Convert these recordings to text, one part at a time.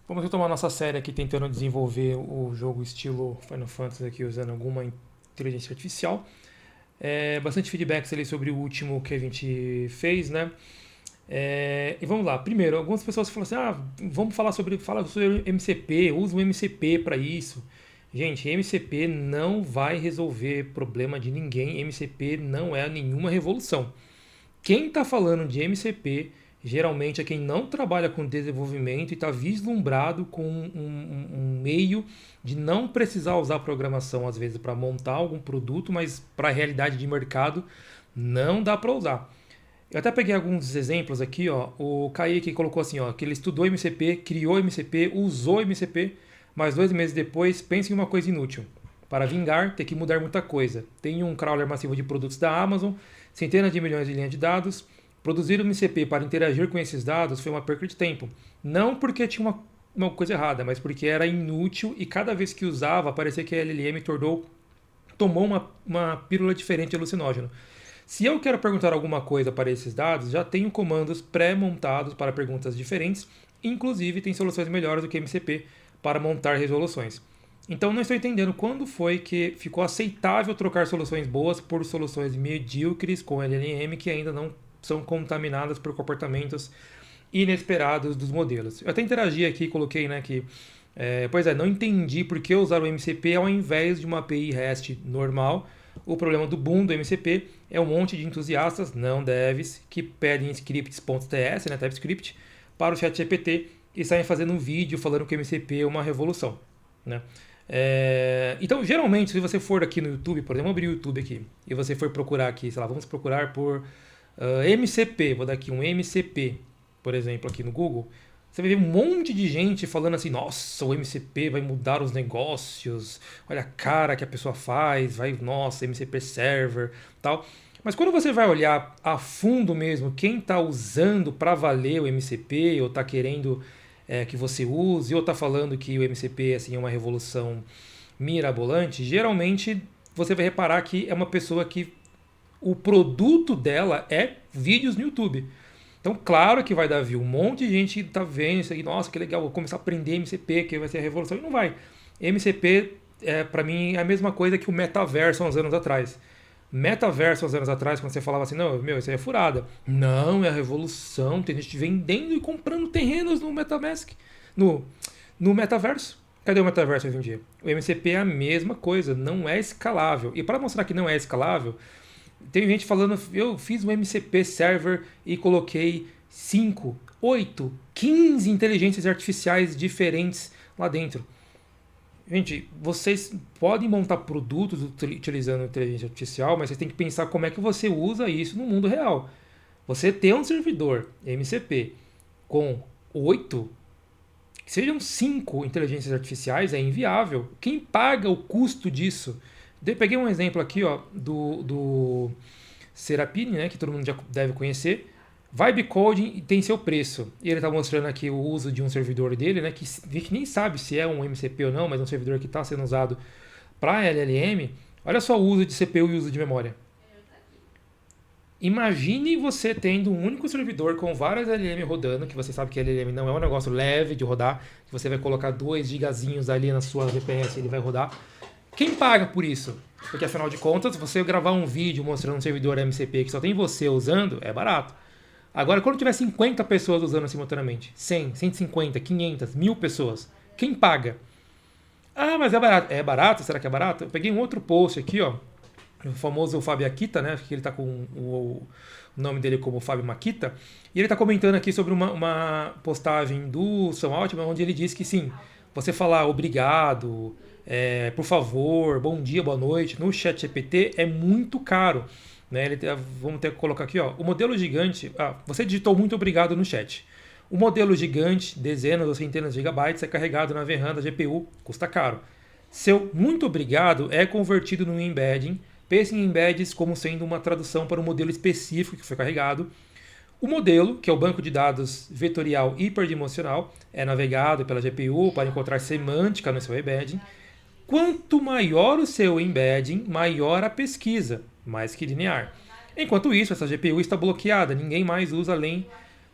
Vamos retomar nossa série aqui tentando desenvolver o jogo estilo Final Fantasy aqui usando alguma inteligência artificial. Bastante feedbacks ali sobre o último que a gente fez, né? E vamos lá. Primeiro, algumas pessoas falam assim: vamos fala sobre MCP, usa o MCP para isso. Gente, MCP não vai resolver problema de ninguém. MCP não é nenhuma revolução. Quem está falando de MCP geralmente é quem não trabalha com desenvolvimento e está vislumbrado com um meio de não precisar usar programação às vezes para montar algum produto, mas para a realidade de mercado não dá para usar. Eu até peguei alguns exemplos aqui, ó. O Kaique colocou assim, ó, que ele estudou MCP, criou MCP, usou MCP, mas 2 meses depois pensa em uma coisa inútil. Para vingar, tem que mudar muita coisa. Tem um crawler massivo de produtos da Amazon, centenas de milhões de linhas de dados. Produzir o MCP para interagir com esses dados foi uma perda de tempo. Não porque tinha uma coisa errada, mas porque era inútil e cada vez que usava parecia que a LLM tomou uma pílula diferente de alucinógeno. Se eu quero perguntar alguma coisa para esses dados, já tenho comandos pré-montados para perguntas diferentes, inclusive tem soluções melhores do que MCP para montar resoluções. Então não estou entendendo quando foi que ficou aceitável trocar soluções boas por soluções medíocres com LLM que ainda não são contaminadas por comportamentos inesperados dos modelos. Eu até interagi aqui, coloquei, né, que não entendi por que usar o MCP ao invés de uma API REST normal. O problema do boom do MCP é um monte de entusiastas, não devs, que pedem scripts.ts, né, TypeScript, para o ChatGPT e saem fazendo um vídeo falando que o MCP é uma revolução, né? Então, geralmente, se você for aqui no YouTube, por exemplo, abrir o YouTube aqui, e você for procurar aqui, sei lá, vamos procurar por MCP, vou dar aqui um MCP, por exemplo, aqui no Google, você vai ver um monte de gente falando assim, nossa, o MCP vai mudar os negócios, olha a cara que a pessoa faz, nossa, MCP Server, tal. Mas quando você vai olhar a fundo mesmo, quem está usando para valer o MCP, ou está querendo que você use, ou está falando que o MCP assim, é uma revolução mirabolante, geralmente você vai reparar que é uma pessoa que o produto dela é vídeos no YouTube. Então, claro que vai dar view. Um monte de gente tá vendo isso aí, nossa, que legal, vou começar a aprender MCP, que vai ser a revolução. E não vai. MCP, para mim, é a mesma coisa que o metaverso há uns anos atrás. Metaverso, há uns anos atrás, quando você falava assim, não, meu, isso aí é furada. Não, é a revolução, tem gente vendendo e comprando terrenos no MetaMask, no metaverso. Cadê o metaverso hoje em dia? O MCP é a mesma coisa, não é escalável. E para mostrar que não é escalável, tem gente falando, eu fiz um MCP server e coloquei 5, 8, 15 inteligências artificiais diferentes lá dentro. Gente, vocês podem montar produtos utilizando inteligência artificial, mas vocês têm que pensar como é que você usa isso no mundo real. Você ter um servidor MCP com 8, que sejam 5 inteligências artificiais, é inviável. Quem paga o custo disso? Eu peguei um exemplo aqui, ó, do Serapine, né, que todo mundo já deve conhecer. Vibe Coding tem seu preço. E ele está mostrando aqui o uso de um servidor dele, né, que a gente nem sabe se é um MCP ou não, mas é um servidor que está sendo usado para LLM. Olha só o uso de CPU e o uso de memória. Imagine você tendo um único servidor com várias LLM rodando, que você sabe que LLM não é um negócio leve de rodar, que você vai colocar 2 gigazinhos ali na sua VPS e ele vai rodar. Quem paga por isso? Porque afinal de contas, você gravar um vídeo mostrando um servidor MCP que só tem você usando, é barato. Agora, quando tiver 50 pessoas usando simultaneamente, 100, 150, 500, 1000 pessoas, quem paga? Ah, mas é barato. É barato? Será que é barato? Eu peguei um outro post aqui, ó, o famoso Fábio Akita, né? Que ele tá com o nome dele como Fábio Makita. E ele tá comentando aqui sobre uma postagem do Sam Altman, onde ele diz que sim, você falar obrigado, por favor, bom dia, boa noite, no chat GPT é muito caro. Né? Vamos ter que colocar aqui, ó, o modelo gigante. Você digitou muito obrigado no chat. O modelo gigante, dezenas ou centenas de gigabytes, é carregado na VRAM da GPU, custa caro. Seu muito obrigado é convertido num embedding. Pense em embeddings como sendo uma tradução para um modelo específico que foi carregado. O modelo, que é o banco de dados vetorial hiperdimensional, é navegado pela GPU para encontrar semântica no seu embedding. Quanto maior o seu embedding, maior a pesquisa, mais que linear. Enquanto isso, essa GPU está bloqueada, ninguém mais usa além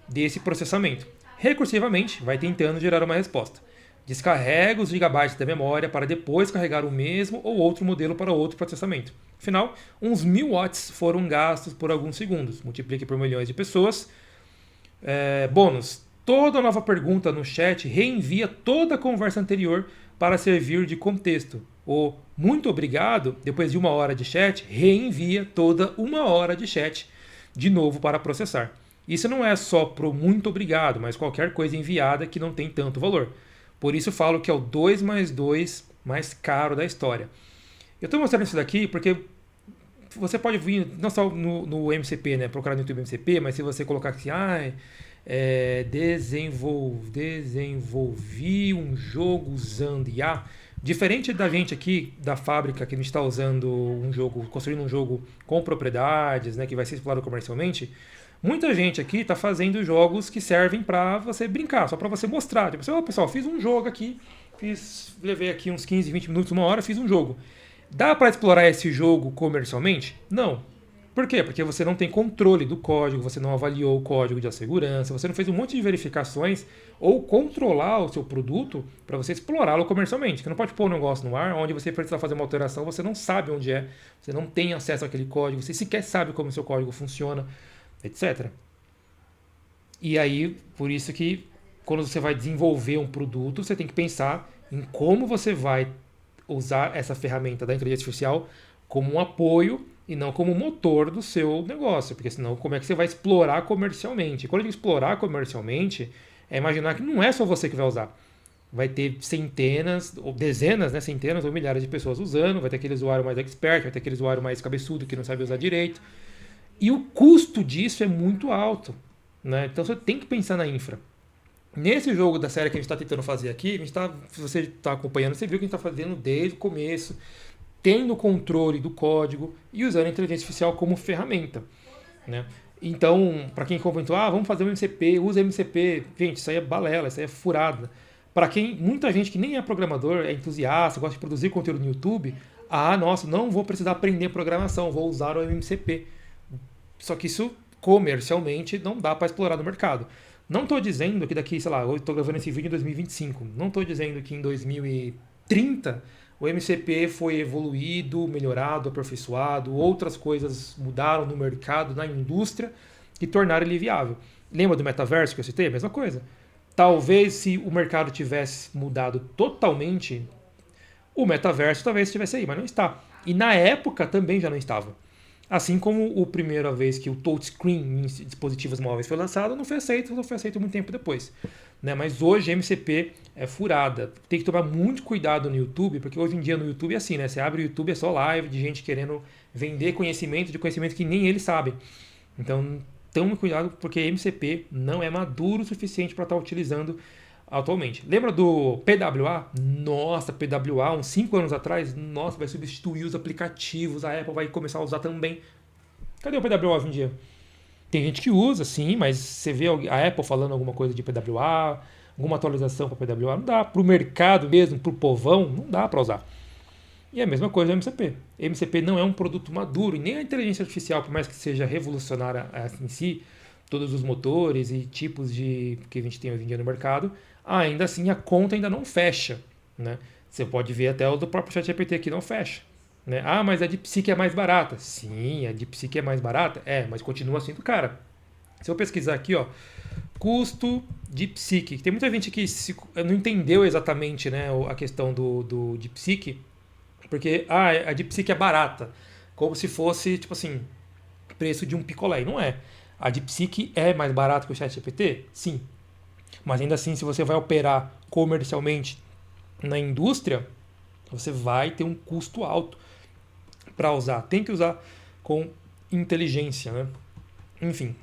desse processamento. recursivamente vai tentando gerar uma resposta. Descarrega os gigabytes da memória para depois carregar o mesmo ou outro modelo para outro processamento. Afinal, uns 1000 watts foram gastos por alguns segundos. Multiplique por milhões de pessoas. Bônus. Toda nova pergunta no chat reenvia toda a conversa anterior para servir de contexto. O muito obrigado, depois de 1 hora de chat, reenvia toda 1 hora de chat de novo para processar. Isso não é só pro muito obrigado, mas qualquer coisa enviada que não tem tanto valor. Por isso eu falo que é o 2 mais 2 mais caro da história. Eu estou mostrando isso daqui porque você pode vir, não só no MCP, né, procurar no YouTube MCP, mas se você colocar assim, desenvolvi um jogo usando IA, diferente da gente aqui, da fábrica, que a gente está usando um jogo, construindo um jogo com propriedades, né, que vai ser explorado comercialmente, muita gente aqui está fazendo jogos que servem para você brincar, só para você mostrar. Tipo assim, pessoal, fiz um jogo aqui, levei aqui uns 15, 20 minutos, 1 hora, fiz um jogo. Dá para explorar esse jogo comercialmente? Não. Por quê? Porque você não tem controle do código, você não avaliou o código de segurança, você não fez um monte de verificações ou controlar o seu produto para você explorá-lo comercialmente. Você não pode pôr um negócio no ar onde você precisa fazer uma alteração, você não sabe onde é, você não tem acesso àquele código, você sequer sabe como o seu código funciona, etc. E aí, por isso que quando você vai desenvolver um produto, você tem que pensar em como você vai usar essa ferramenta da inteligência artificial como um apoio e não como motor do seu negócio, porque senão como é que você vai explorar comercialmente? E quando a gente explorar comercialmente, é imaginar que não é só você que vai usar. Vai ter centenas, ou dezenas, né, centenas ou milhares de pessoas usando, vai ter aquele usuário mais expert, vai ter aquele usuário mais cabeçudo que não sabe usar direito. E o custo disso é muito alto, né? Então você tem que pensar na infra. Nesse jogo da série que a gente está tentando fazer aqui, se você está acompanhando, você viu que a gente está fazendo desde o começo, tendo controle do código e usando a inteligência artificial como ferramenta, né? Então, para quem comentou, vamos fazer um MCP, usa MCP, gente, isso aí é balela, isso aí é furada. Para muita gente que nem é programador, é entusiasta, gosta de produzir conteúdo no YouTube, nossa, não vou precisar aprender programação, vou usar o MCP. Só que isso comercialmente não dá para explorar no mercado. Não estou dizendo que daqui, sei lá, eu estou gravando esse vídeo em 2025, não estou dizendo que em 2030 o MCP foi evoluído, melhorado, aperfeiçoado, outras coisas mudaram no mercado, na indústria e tornaram ele viável. Lembra do metaverso que eu citei? A mesma coisa. Talvez se o mercado tivesse mudado totalmente, o metaverso talvez estivesse aí, mas não está. E na época também já não estava. Assim como a primeira vez que o touchscreen em dispositivos móveis foi lançado, não foi aceito muito tempo depois. Né? Mas hoje a MCP é furada. Tem que tomar muito cuidado no YouTube, porque hoje em dia no YouTube é assim, né? Você abre o YouTube, é só live de gente querendo vender conhecimento de conhecimento que nem eles sabem. Então, tome cuidado, porque MCP não é maduro o suficiente para estar utilizando atualmente. Lembra do PWA? Nossa, PWA, uns 5 anos atrás, nossa, vai substituir os aplicativos, a Apple vai começar a usar também. Cadê o PWA hoje em dia? Tem gente que usa, sim, mas você vê a Apple falando alguma coisa de PWA, alguma atualização para PWA, não dá. Para o mercado mesmo, para o povão, não dá para usar. E é a mesma coisa do MCP. MCP não é um produto maduro, e nem a inteligência artificial, por mais que seja revolucionária em si, todos os motores e tipos de que a gente tem hoje em dia no mercado, ainda assim a conta ainda não fecha. Né? Você pode ver até o do próprio ChatGPT que não fecha. Né? Mas a DeepSeek é mais barata. Sim, a DeepSeek é mais barata? mas continua sendo cara. Se eu pesquisar aqui, custo DeepSeek, tem muita gente que não entendeu exatamente, né, a questão do DeepSeek, porque a DeepSeek é barata, como se fosse, tipo assim, preço de um picolé. E não é. A DeepSeek é mais barata que o ChatGPT? Sim. Mas ainda assim, se você vai operar comercialmente na indústria, você vai ter um custo alto para usar. Tem que usar com inteligência, né? Enfim.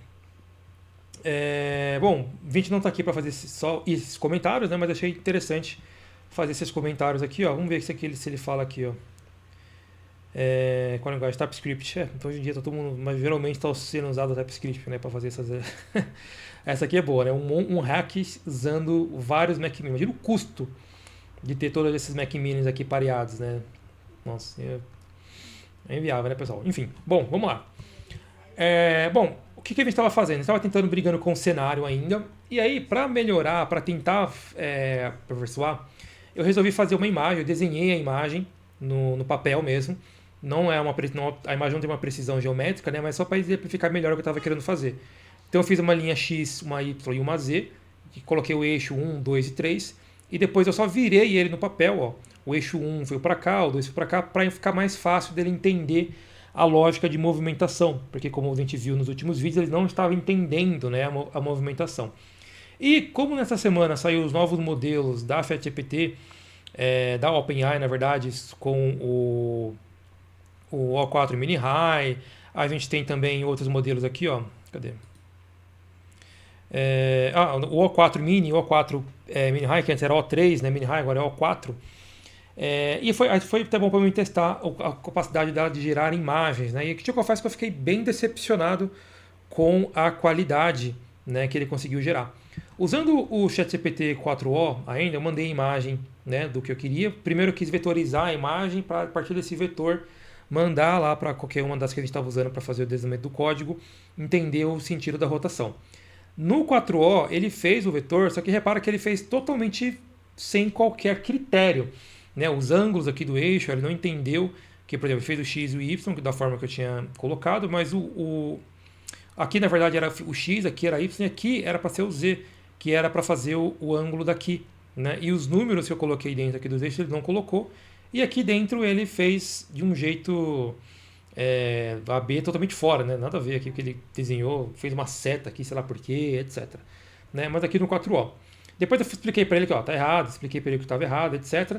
Bom, a gente não está aqui para fazer só esses comentários, né? Mas achei interessante fazer esses comentários aqui, ó. Vamos ver se ele fala aqui, ó. Qual negócio? TypeScript. Então hoje em dia tá todo mundo, mas geralmente está sendo usado o TypeScript, né, para fazer essas. Essa aqui é boa, né? Um hack usando vários Mac Minis. Imagina o custo de ter todos esses Mac Minis aqui pareados, né? Nossa, é inviável, né, pessoal? Enfim, bom, vamos lá. Bom, o que a gente estava fazendo? A gente estava tentando brigando com o cenário ainda. E aí, para melhorar, para tentar aperfeiçoar, eu resolvi fazer uma imagem. Eu desenhei a imagem no papel mesmo. Não é a imagem não tem uma precisão geométrica, né? Mas só para exemplificar melhor o que eu estava querendo fazer. Então eu fiz uma linha X, uma Y e uma Z. E coloquei o eixo 1, 2 e 3. E depois eu só virei ele no papel. Ó. O eixo 1 foi para cá, o 2 foi para cá, para ficar mais fácil dele entender a lógica de movimentação, porque como a gente viu nos últimos vídeos, eles não estavam entendendo, né, a movimentação. E como nessa semana saiu os novos modelos da ChatGPT, da OpenAI, na verdade, com o O4 Mini High, a gente tem também outros modelos aqui, ó, cadê? O O4 Mini, o O4 Mini High, que antes era O3, né, Mini High, agora é O4. E foi até bom para mim testar a capacidade dela de gerar imagens, né? E que eu confesso que eu fiquei bem decepcionado com a qualidade, né, que ele conseguiu gerar. Usando o ChatGPT 4o ainda, eu mandei a imagem, né, do que eu queria. Primeiro eu quis vetorizar a imagem para a partir desse vetor mandar lá para qualquer uma das que a gente estava usando para fazer o desenvolvimento do código, entender o sentido da rotação. No 4o ele fez o vetor, só que repara que ele fez totalmente sem qualquer critério. Né, os ângulos aqui do eixo, ele não entendeu que, por exemplo, fez o X e o Y da forma que eu tinha colocado, mas aqui na verdade era o X, aqui era Y e aqui era para ser o Z, que era para fazer o ângulo daqui. Né? E os números que eu coloquei dentro aqui dos eixos ele não colocou, e aqui dentro ele fez de um jeito AB totalmente fora, né? Nada a ver aqui o que ele desenhou, fez uma seta aqui, sei lá porquê, etc. Né? Mas aqui no 4o. Depois eu expliquei para ele que tá errado, expliquei para ele que estava errado, etc.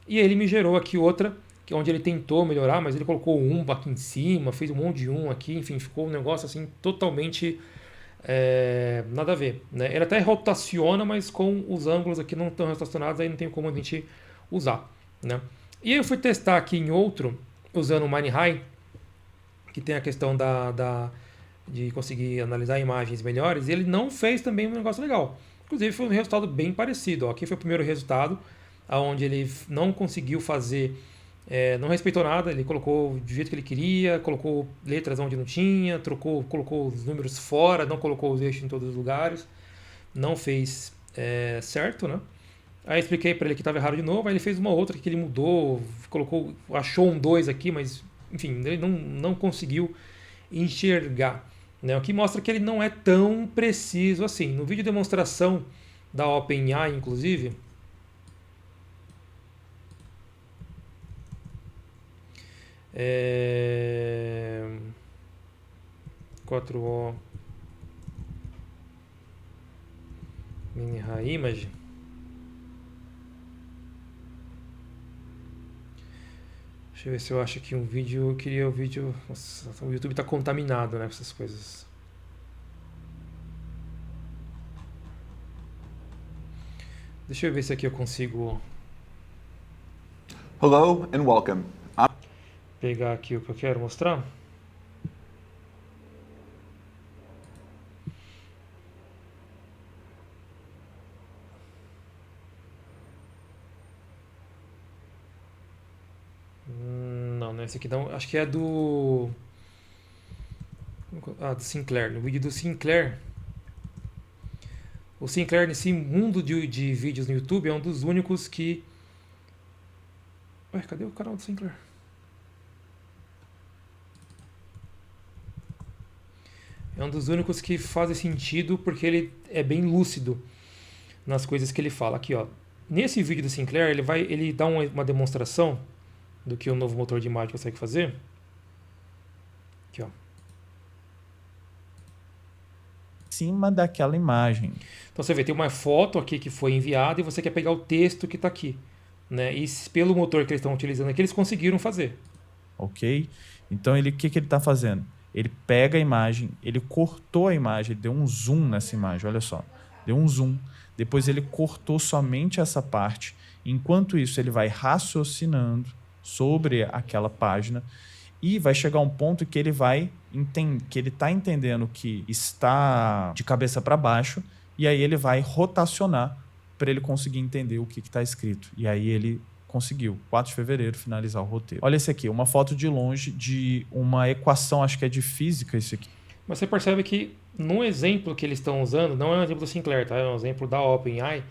E ele me gerou aqui outra, que é onde ele tentou melhorar, mas ele colocou um aqui em cima, fez um monte de aqui, enfim, ficou um negócio assim totalmente nada a ver. Né? Ele até rotaciona, mas com os ângulos aqui não estão rotacionados, aí não tem como a gente usar. Né? E aí eu fui testar aqui em outro, usando o Mini High, que tem a questão de conseguir analisar imagens melhores, e ele não fez também um negócio legal. Inclusive foi um resultado bem parecido. Ó. Aqui foi o primeiro resultado, onde ele não conseguiu fazer, não respeitou nada, ele colocou do jeito que ele queria, colocou letras onde não tinha, colocou os números fora, não colocou os eixos em todos os lugares, não fez certo, né? Aí eu expliquei para ele que estava errado de novo, aí ele fez uma outra que ele mudou, achou um 2 aqui, mas enfim, ele não conseguiu enxergar. Né? O que mostra que ele não é tão preciso assim. No vídeo de demonstração da OpenAI, inclusive, 4o Mini High Image. Deixa eu ver se eu acho aqui um vídeo. Eu queria o vídeo. Nossa, o YouTube está contaminado, né? Com essas coisas. Deixa eu ver se aqui eu consigo. Hello and welcome. Pegar aqui o que eu quero mostrar. Não, esse aqui não. Acho que é do Sinclair. No vídeo do Sinclair. O Sinclair, nesse mundo de vídeos no YouTube, é um dos únicos que. Ué, cadê o canal do Sinclair? É um dos únicos que faz sentido porque ele é bem lúcido nas coisas que ele fala. Aqui, ó. Nesse vídeo do Sinclair, ele dá uma demonstração do que o novo motor de imagem consegue fazer. Aqui, ó. Cima daquela imagem. Então você vê, tem uma foto aqui que foi enviada e você quer pegar o texto que está aqui. Né? E pelo motor que eles estão utilizando aqui, eles conseguiram fazer. Ok? Então, o que ele está fazendo? Ele pega a imagem, ele cortou a imagem, ele deu um zoom nessa imagem, olha só. Deu um zoom. Depois ele cortou somente essa parte. Enquanto isso, ele vai raciocinando sobre aquela página e vai chegar um ponto que ele está entendendo que está de cabeça para baixo e aí ele vai rotacionar para ele conseguir entender o que está escrito. E aí ele conseguiu, 4 de fevereiro, finalizar o roteiro. Olha esse aqui, uma foto de longe de uma equação, acho que é de física isso aqui. Mas você percebe que no exemplo que eles estão usando, não é um exemplo do Sinclair, tá? É um exemplo da OpenAI.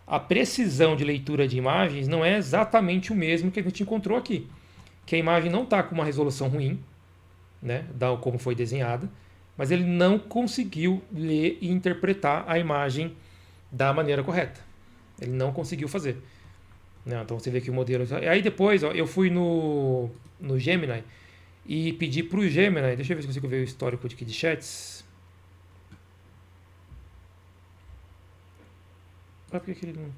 A precisão de leitura de imagens não é exatamente o mesmo que a gente encontrou aqui. Que a imagem não está com uma resolução ruim, né, da como foi desenhada, mas ele não conseguiu ler e interpretar a imagem da maneira correta. Ele não conseguiu fazer. Não, então você vê que o modelo. Aí depois, ó, eu fui no Gemini e pedi para o Gemini. Deixa eu ver se eu consigo ver o histórico de chats. Ah, por que ele não.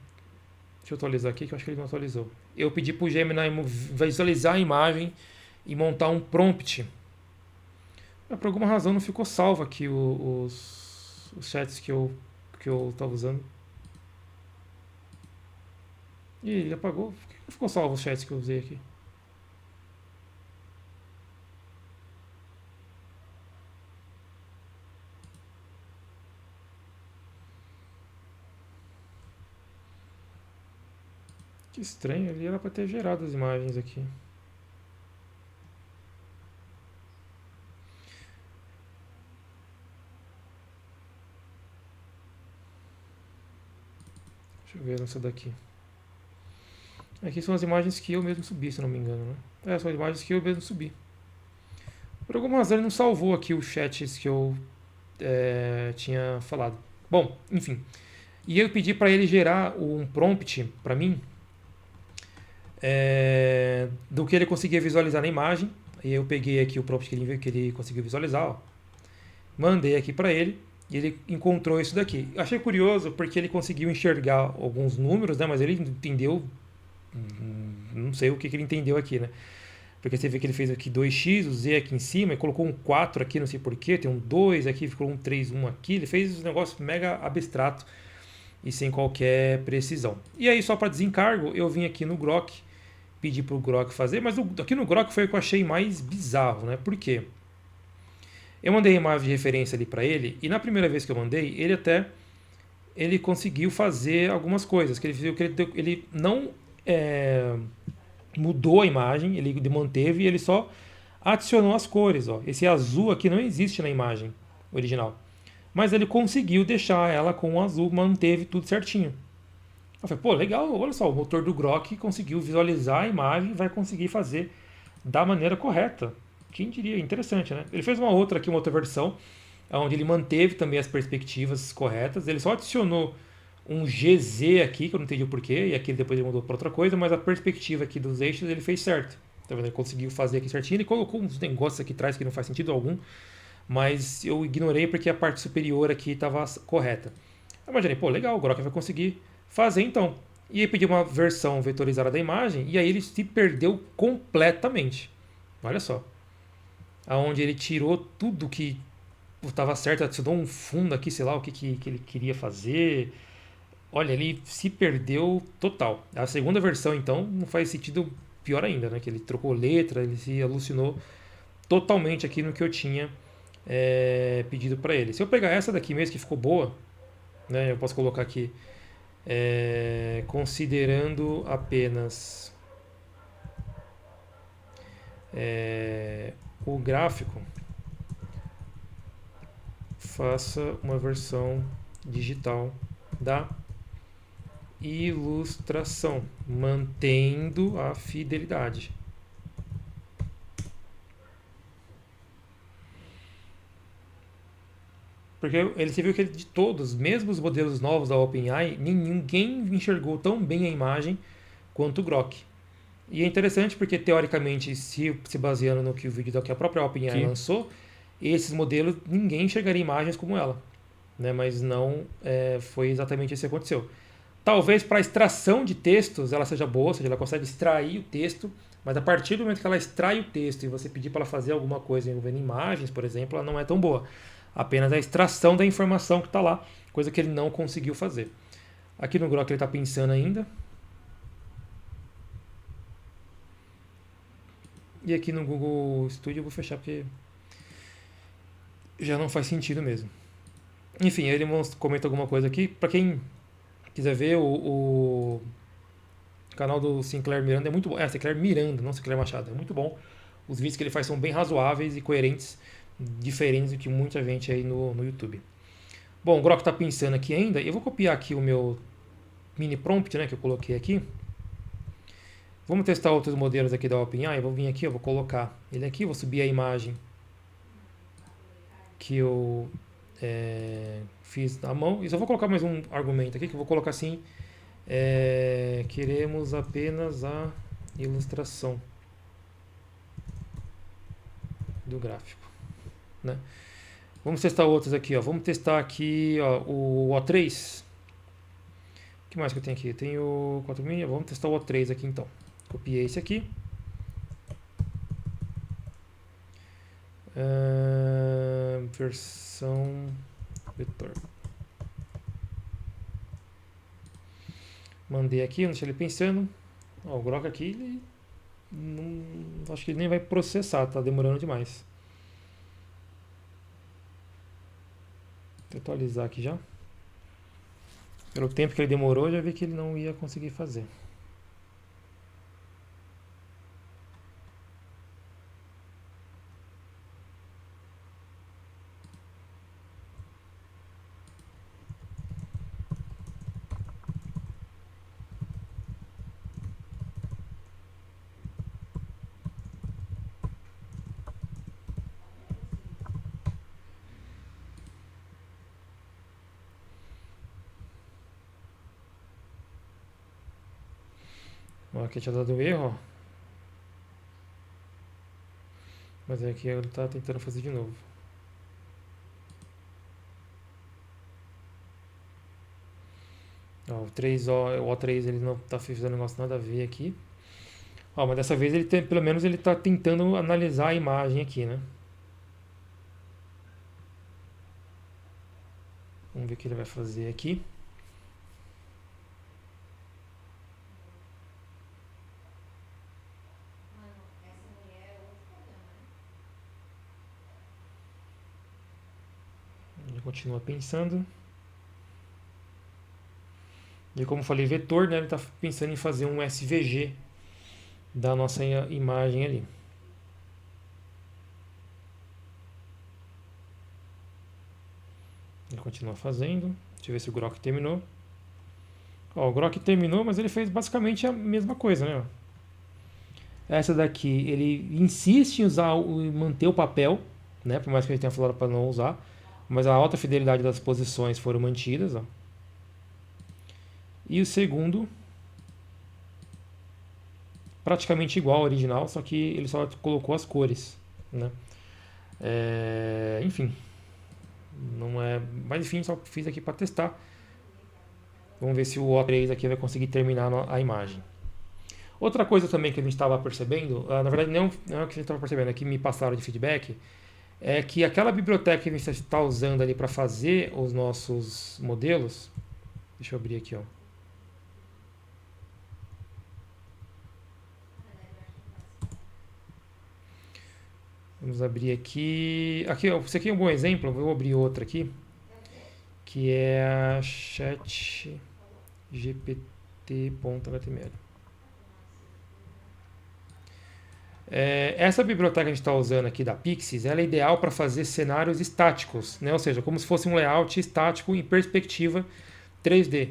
Deixa eu atualizar aqui que eu acho que ele não atualizou. Eu pedi para o Gemini visualizar a imagem e montar um prompt. Mas por alguma razão não ficou salvo aqui os chats que eu estava usando. Ih, ele apagou. Por que não ficou salvo os chats que eu usei aqui? Que estranho, ele era para ter gerado as imagens aqui. Deixa eu ver essa daqui. Aqui são as imagens que eu mesmo subi, se não me engano, né? É, são as imagens que eu mesmo subi. Por alguma razão ele não salvou aqui os chats que eu tinha falado. Bom, enfim. E eu pedi para ele gerar um prompt para mim do que ele conseguia visualizar na imagem. E eu peguei aqui o prompt que ele conseguiu visualizar, ó. Mandei aqui para ele e ele encontrou isso daqui. Achei curioso porque ele conseguiu enxergar alguns números, né? Mas ele entendeu, não sei o que ele entendeu aqui, né? Porque você vê que ele fez aqui 2x, o z aqui em cima, e colocou um 4 aqui, não sei porquê, tem um 2 aqui, ficou um 3, 1 aqui. Ele fez um negócio mega abstrato e sem qualquer precisão. E aí, só para desencargo, eu vim aqui no Grok, pedi para o Grok fazer, mas aqui no Grok foi o que eu achei mais bizarro, né? Por quê? Eu mandei a imagem de referência ali para ele, e na primeira vez que eu mandei, ele conseguiu fazer algumas coisas, que ele não mudou a imagem, ele manteve e ele só adicionou as cores. Ó. Esse azul aqui não existe na imagem original, mas ele conseguiu deixar ela com o azul, manteve tudo certinho. Eu falei, pô, legal, olha só, o motor do Grok conseguiu visualizar a imagem e vai conseguir fazer da maneira correta. Quem diria? Interessante, né? Ele fez uma outra versão, onde ele manteve também as perspectivas corretas. Ele só adicionou um GZ aqui, que eu não entendi o porquê, e aqui depois ele mudou para outra coisa, mas a perspectiva aqui dos eixos ele fez certo. Então ele conseguiu fazer aqui certinho. Ele colocou uns negócios aqui atrás que não faz sentido algum, mas eu ignorei porque a parte superior aqui estava correta. Eu imaginei, pô, legal, o Grok vai conseguir fazer então. E aí pedi uma versão vetorizada da imagem, e aí ele se perdeu completamente. Olha só. Aonde ele tirou tudo que estava certo, adicionou um fundo aqui, sei lá o que ele queria fazer. Olha, ele se perdeu total. A segunda versão, então, não faz sentido, pior ainda, né? Que ele trocou letra, ele se alucinou totalmente aqui no que eu tinha pedido para ele. Se eu pegar essa daqui mesmo, que ficou boa, né? Eu posso colocar aqui, considerando apenas o gráfico, faça uma versão digital da ilustração, mantendo a fidelidade. Porque você viu que de todos, mesmo os modelos novos da OpenAI, ninguém enxergou tão bem a imagem quanto o Grok. E é interessante porque, teoricamente, se baseando no que o vídeo que a própria OpenAI lançou, esses modelos, ninguém enxergaria imagens como ela. Né? Mas não foi exatamente isso que aconteceu. Talvez para a extração de textos ela seja boa, ou seja, ela consegue extrair o texto, mas a partir do momento que ela extrai o texto e você pedir para ela fazer alguma coisa envolvendo imagens, por exemplo, ela não é tão boa. Apenas a extração da informação que está lá, coisa que ele não conseguiu fazer. Aqui no Grok ele está pensando ainda. E aqui no Google Studio eu vou fechar porque já não faz sentido mesmo. Enfim, ele comenta alguma coisa aqui. Para quem quiser ver, o canal do Sinclair Miranda é muito bom. Sinclair Miranda, não Sinclair Machado. É muito bom. Os vídeos que ele faz são bem razoáveis e coerentes. diferentes do que muita gente aí no YouTube. Bom, o Grok está pensando aqui ainda. Eu vou copiar aqui o meu mini prompt, né, que eu coloquei aqui. Vamos testar outros modelos aqui da OpenAI. Eu vou vir aqui, eu vou colocar ele aqui, vou subir a imagem que eu fiz na mão. E só vou colocar mais um argumento aqui, que eu vou colocar assim, queremos apenas a ilustração do gráfico, né? Vamos testar outros aqui, ó. Vamos testar aqui, ó, o O3. O que mais que eu tenho aqui? Eu tenho o 4000. Vamos testar o O3 aqui então. Copiei esse aqui. Versão vetor. Mandei aqui, não deixei ele pensando. Ó, o Grok aqui, ele não, acho que ele nem vai processar, tá demorando demais. Vou atualizar aqui já. Pelo tempo que ele demorou, já vi que ele não ia conseguir fazer. Ó, aqui tinha dado erro, ó. Mas aqui ele tá tentando fazer de novo. Ó, o O3 ele não tá fazendo negócio nada a ver aqui. Ó, mas dessa vez ele pelo menos ele tá tentando analisar a imagem aqui, né? Vamos ver o que ele vai fazer aqui. Ele continua pensando. E como eu falei, vetor, né? Ele está pensando em fazer um SVG da nossa imagem ali. Ele continua fazendo. Deixa eu ver se o Grok terminou. Ó, o Grok terminou, mas ele fez basicamente a mesma coisa, né? Essa daqui, ele insiste em manter o papel, né? Por mais que ele tenha falado para não usar. Mas a alta fidelidade das posições foram mantidas, ó. E o segundo, praticamente igual ao original, só que ele só colocou as cores, né? Enfim, não é. Mas enfim, só fiz aqui para testar. Vamos ver se o O3 aqui vai conseguir terminar a imagem. Outra coisa também que a gente estava percebendo, na verdade não é o que a gente estava percebendo, é que me passaram de feedback, é que aquela biblioteca que a gente está usando ali para fazer os nossos modelos, deixa eu abrir aqui, ó. Vamos abrir aqui. Aqui, ó, esse aqui é um bom exemplo. Vou abrir outra aqui, que é a ChatGPT.html. Essa biblioteca que a gente está usando aqui da Pixies, ela é ideal para fazer cenários estáticos, né? Ou seja, como se fosse um layout estático em perspectiva 3D.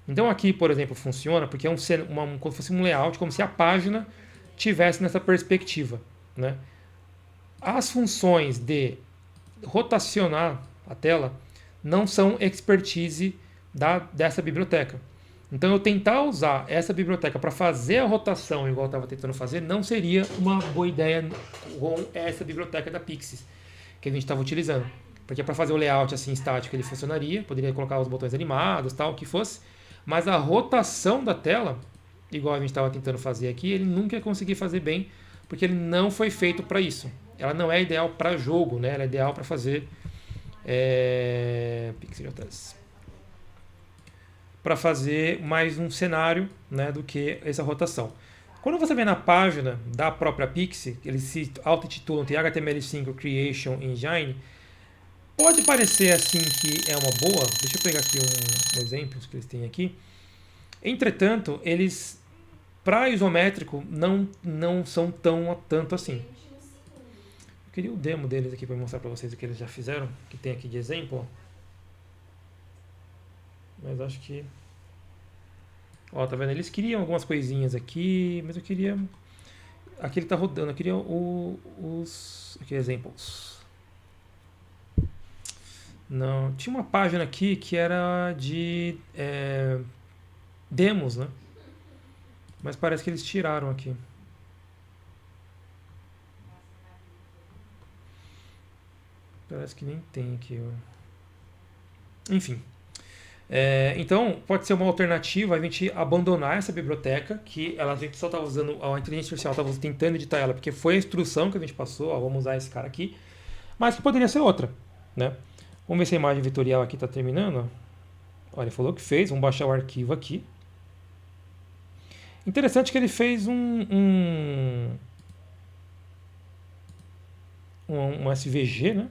Então aqui, por exemplo, funciona porque é como se fosse um layout, como se a página tivesse nessa perspectiva, né? As funções de rotacionar a tela não são expertise dessa biblioteca. Então, eu tentar usar essa biblioteca para fazer a rotação, igual eu estava tentando fazer, não seria uma boa ideia com essa biblioteca da Pixies que a gente estava utilizando. Porque para fazer o layout assim estático ele funcionaria, poderia colocar os botões animados, tal, o que fosse, mas a rotação da tela, igual a gente estava tentando fazer aqui, ele nunca ia conseguir fazer bem, porque ele não foi feito para isso. Ela não é ideal para jogo, né? Ela é ideal para fazer para fazer mais um cenário, né, do que essa rotação. Quando você vê na página da própria Pixie, eles se auto-intitulam de HTML5 Creation Engine, pode parecer assim que é uma boa. Deixa eu pegar aqui um exemplo que eles têm aqui. Entretanto, eles para isométrico não são tanto assim. queria o demo deles aqui para mostrar para vocês o que eles já fizeram, que tem aqui de exemplo. Mas acho que... Ó, tá vendo? Eles queriam algumas coisinhas aqui, mas eu queria... Aqui ele tá rodando, eu queria os... Aqui, exemplos. Não, tinha uma página aqui que era de demos, né? Mas parece que eles tiraram aqui. Parece que nem tem aqui. Ó. Enfim. Então, pode ser uma alternativa a gente abandonar essa biblioteca, que a gente só estava usando, a inteligência artificial estava tentando editar ela, porque foi a instrução que a gente passou, ó, vamos usar esse cara aqui, mas que poderia ser outra, né? Vamos ver se a imagem vetorial aqui está terminando. Olha, ele falou que fez, vamos baixar o arquivo aqui. Interessante que ele fez um SVG, né?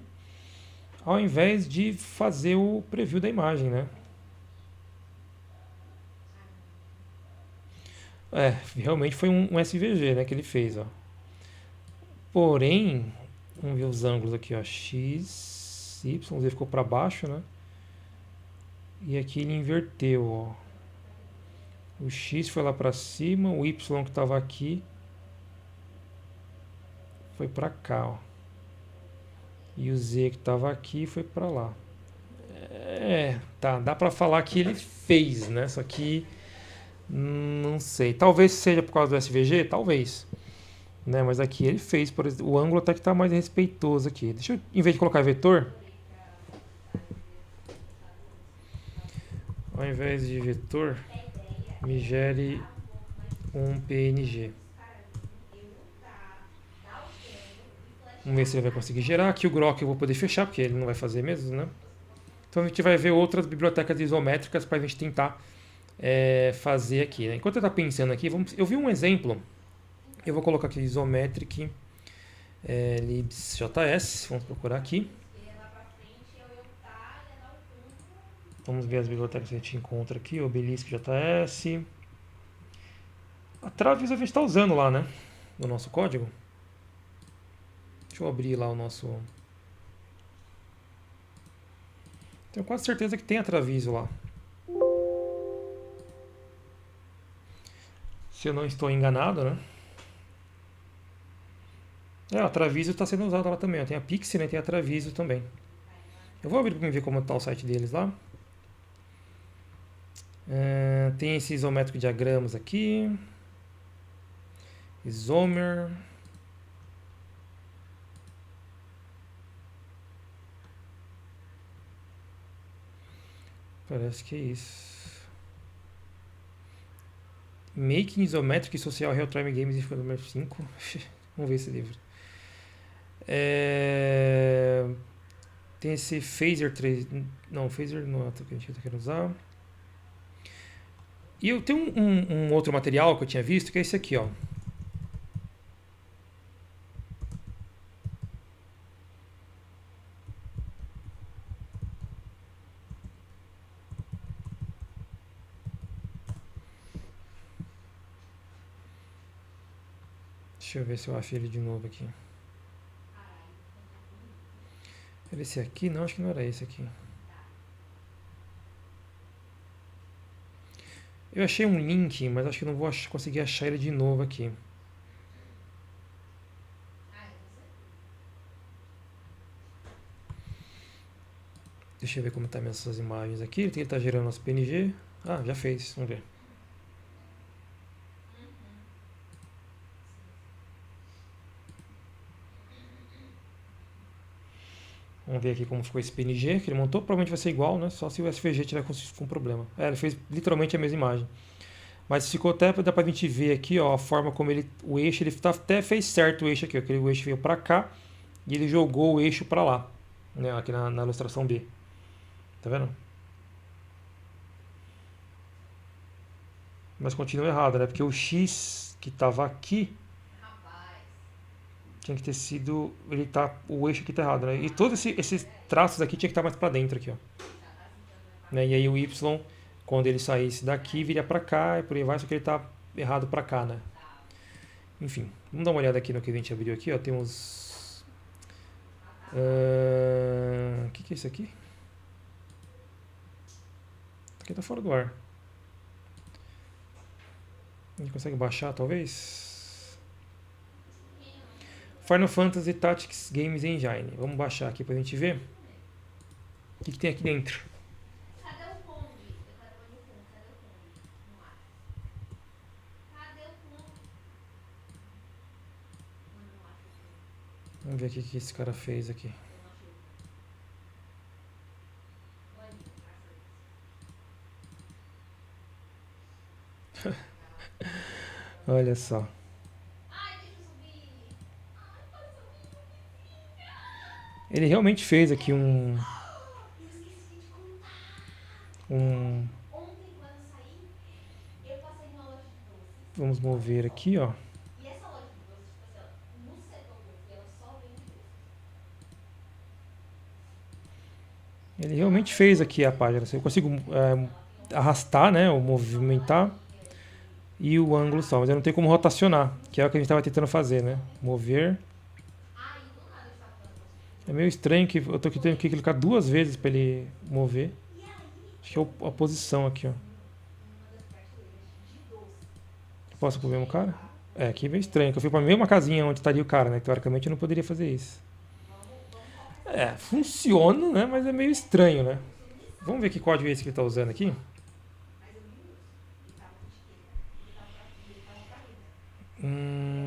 Ao invés de fazer o preview da imagem, né? Realmente foi um SVG, né, que ele fez, ó. Porém, vamos ver os ângulos aqui, ó. X, Y, Z ficou para baixo, né? E aqui ele inverteu, ó. O X foi lá para cima, o Y que estava aqui foi para cá, ó. E o Z que estava aqui foi para lá. Tá, dá para falar que ele fez, né? Só que não sei. Talvez seja por causa do SVG, talvez. Né? Mas aqui ele fez, por exemplo, o ângulo até que está mais respeitoso aqui. Deixa eu, em vez de colocar vetor, ao invés de vetor, me gere um PNG. Vamos ver se ele vai conseguir gerar. Aqui o Grok eu vou poder fechar, porque ele não vai fazer mesmo, né? Então a gente vai ver outras bibliotecas isométricas para a gente tentar fazer aqui. Né? Enquanto eu estou pensando aqui, eu vi um exemplo. Eu vou colocar aqui isometric libsjs. Vamos procurar aqui. Vamos ver as bibliotecas que a gente encontra aqui. Obelisk.js. A Travis a gente está usando lá, né? No nosso código. Deixa eu abrir lá o nosso... Tenho quase certeza que tem a Traviso lá. Se eu não estou enganado, né? A Traviso está sendo usada lá também. Ó. Tem a Pixie, né? Tem a Traviso também. Eu vou abrir para ver como está o site deles lá. Tem esse isométrico diagramas aqui. Isomer. Parece que é isso. Making Isometric Social Real-Time Games em número 5. Vamos ver esse livro. Tem esse Phaser 3. Não, Phaser não é o que a gente está querendo usar. E eu tenho um outro material que eu tinha visto, que é esse aqui, ó. Deixa eu ver se eu acho ele de novo aqui. Era esse aqui? Não, acho que não era esse aqui. Eu achei um link, mas acho que não vou conseguir achar ele de novo aqui. Deixa eu ver como estão essas imagens aqui. Ele está gerando nosso PNG. Ah, já fez. Vamos ver. Vamos ver aqui como ficou esse PNG que ele montou. Provavelmente vai ser igual, né? Só se o SVG tiver com problema. Ele fez literalmente a mesma imagem. Mas ficou até, dá pra gente ver aqui, ó, a forma como o eixo, ele até fez certo o eixo aqui, ó, que o eixo veio pra cá e ele jogou o eixo pra lá, né? Aqui na ilustração B. Tá vendo? Mas continua errado, né? Porque o X que tava aqui tinha que ter sido. O eixo aqui tá errado, né? E todos esses traços aqui tinha que estar mais pra dentro aqui, ó. Né? E aí o Y, quando ele saísse daqui, viria pra cá e por aí vai, só que ele tá errado pra cá, né? Enfim, vamos dar uma olhada aqui no que a gente abriu aqui, ó. Temos O que é isso aqui? Isso aqui tá fora do ar. A gente consegue baixar, talvez? Final Fantasy Tactics Games Engine. Vamos baixar aqui pra gente ver. O que tem aqui dentro? Vamos ver o que esse cara fez aqui. Olha só. Ele realmente fez aqui um... Vamos mover aqui, ó. Ele realmente fez aqui a página. Eu consigo arrastar, né, ou movimentar, e o ângulo só, mas eu não tenho como rotacionar, que é o que a gente estava tentando fazer, né? Mover. É meio estranho que eu tô aqui tendo que clicar 2 vezes para ele mover. Acho que é a posição aqui, ó. Posso pro mesmo cara? É, aqui é meio estranho, que eu fui pra mesma casinha onde estaria o cara, né? Teoricamente eu não poderia fazer isso. É, funciona, né? Mas é meio estranho, né? Vamos ver que código é esse que ele tá usando aqui.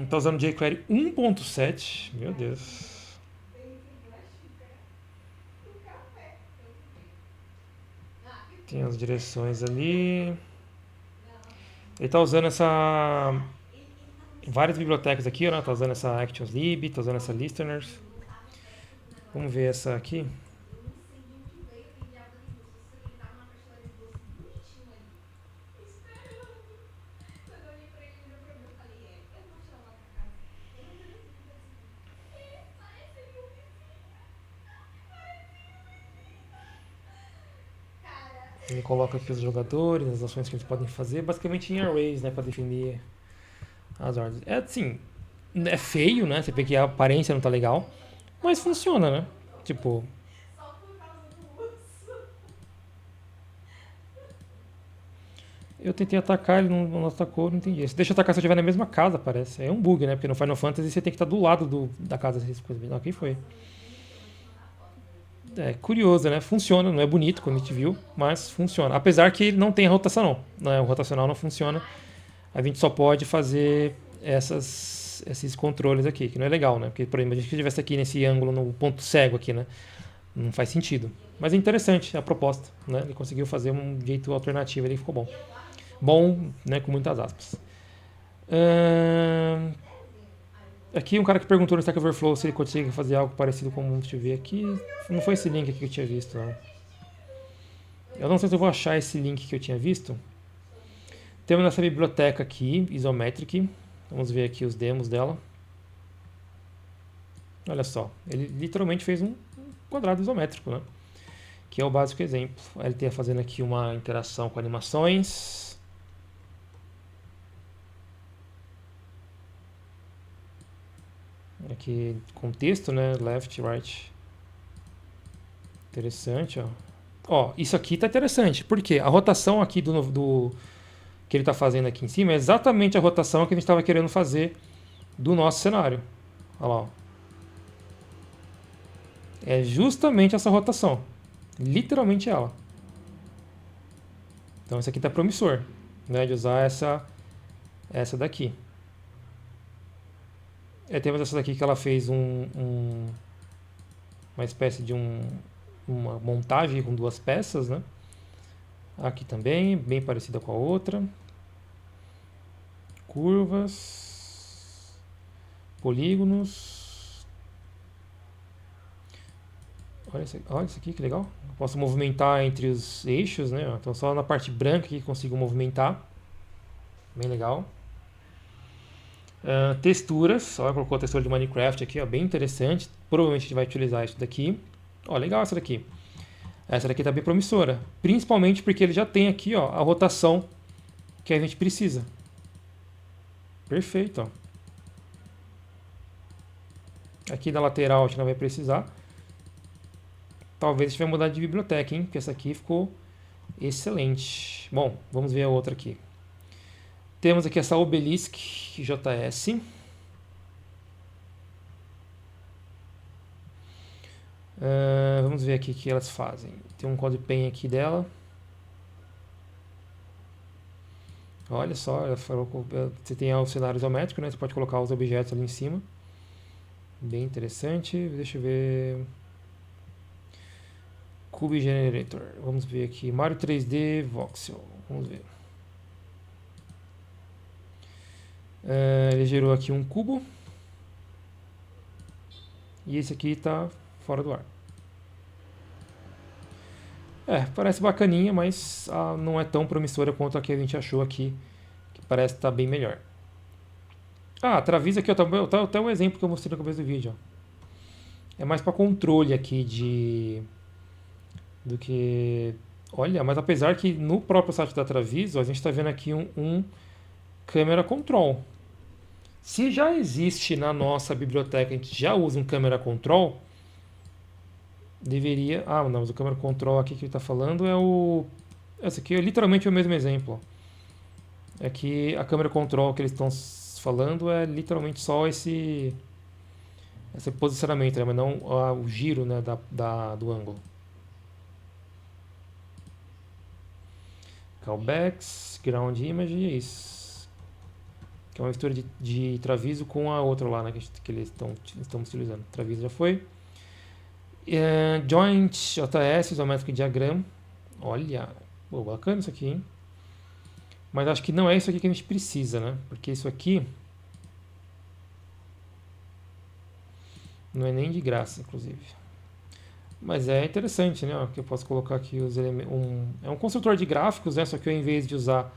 Tá usando jQuery 1.7. Meu Deus. Tem as direções ali. Ele tá usando várias bibliotecas aqui, né? Tá usando essa ActionsLib, tá usando essa Listeners. Vamos ver essa aqui. Ele coloca aqui os jogadores, as ações que eles podem fazer, basicamente em arrays, né, para definir as ordens. É assim, é feio, né? Você vê que a aparência não tá legal, mas funciona, né? Tipo, eu tentei atacar, ele não atacou, não entendi. Você deixa eu atacar se eu estiver na mesma casa, parece. É um bug, né? Porque no Final Fantasy você tem que estar do lado da casa. Não, aqui foi. É curioso, né? Funciona, não é bonito como a gente viu, mas funciona. Apesar que ele não tem a rotação, não. Né? O rotacional não funciona. A gente só pode fazer esses controles aqui, que não é legal, né? Porque, por exemplo, a gente estivesse aqui nesse ângulo, no ponto cego aqui, né? Não faz sentido. Mas é interessante a proposta, né? Ele conseguiu fazer um jeito alternativo, ele ficou bom. Bom, né? Com muitas aspas. Aqui um cara que perguntou no Stack Overflow se ele consegue fazer algo parecido com o que eu vi aqui. Não foi esse link aqui que eu tinha visto, não. Eu não sei se eu vou achar esse link que eu tinha visto. Temos essa biblioteca aqui, Isometric. Vamos ver aqui os demos dela. Olha só, ele literalmente fez um quadrado isométrico, né? Que é o básico exemplo. Ele está fazendo aqui uma interação com animações. Aqui contexto, né? Left, right. Interessante, ó. Ó, isso aqui tá interessante. Por quê? A rotação aqui do que ele está fazendo aqui em cima é exatamente a rotação que a gente estava querendo fazer do nosso cenário. Olha lá, ó. É justamente essa rotação. Literalmente ela. Então isso aqui está promissor, né, de usar essa daqui. Temos essa daqui que ela fez uma espécie de uma montagem com 2 peças, né? Aqui também, bem parecida com a outra. Curvas, polígonos. Olha isso aqui, que legal. Eu posso movimentar entre os eixos, né? Então só na parte branca que consigo movimentar. Bem legal. Texturas, ó, colocou a textura de Minecraft aqui, ó, bem interessante. Provavelmente a gente vai utilizar isso daqui. Ó, legal essa daqui. Essa daqui tá bem promissora. Principalmente porque ele já tem aqui, ó, a rotação que a gente precisa. Perfeito, ó. Aqui na lateral a gente não vai precisar. talvez a gente vai mudar de biblioteca, hein? Porque essa aqui ficou excelente. Bom, vamos ver a outra aqui. Temos aqui essa Obelisk JS. Vamos ver aqui o que elas fazem. Tem um código PEN aqui dela. Olha só, você tem o cenário isométrico, né? Você pode colocar os objetos ali em cima. Bem interessante. Deixa eu ver. Cube Generator. Vamos ver aqui. Mario 3D Voxel. Vamos ver. Ele gerou aqui um cubo. E esse aqui está fora do ar. Parece bacaninha, mas não é tão promissora quanto a que a gente achou aqui, que parece estar bem melhor. A Travisa aqui, até um exemplo que eu mostrei no começo do vídeo. Ó. É mais para controle aqui do que... Olha, mas apesar que no próprio site da Travisa, a gente está vendo aqui um Camera Control. Se já existe na nossa biblioteca, a gente já usa um Camera Control, deveria... não, mas o Camera Control aqui que ele está falando é o... Esse aqui é literalmente o mesmo exemplo. É que a Camera Control que eles estão falando é literalmente só esse posicionamento, né? Mas não o giro, né, do ângulo. Callbacks, Ground Image, é isso. Que é uma mistura de Traviso com a outra lá, né, que eles estão utilizando. Traviso já foi. Joint JS, Isometric Diagram. Olha, bacana isso aqui, hein? Mas acho que não é isso aqui que a gente precisa, né? Porque isso aqui não é nem de graça, inclusive. Mas é interessante, né? Que eu posso colocar aqui os elementos. É um construtor de gráficos, né? Só que ao invés de usar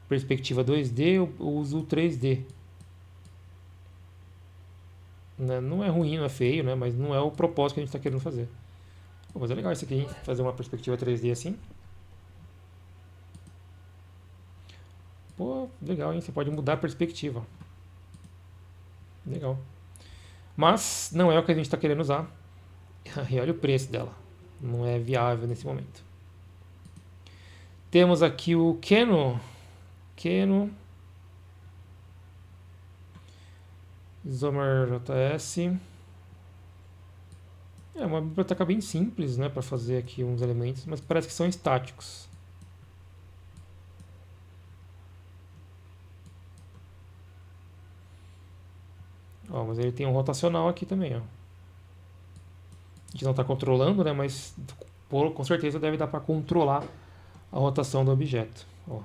perspectiva 2D, eu uso o 3D. Não é ruim, não é feio, né? Mas não é o propósito que a gente está querendo fazer. Mas é legal isso aqui, hein? Fazer uma perspectiva 3D assim. Pô, legal, hein? Você pode mudar a perspectiva. Legal. Mas não é o que a gente está querendo usar. E olha o preço dela. Não é viável nesse momento. Temos aqui o Keno. Zomer JS. É uma biblioteca bem simples, né, para fazer aqui uns elementos, mas parece que são estáticos. Ó, mas ele tem um rotacional aqui também, ó. A gente não está controlando, né, mas com certeza deve dar para controlar a rotação do objeto. Ó.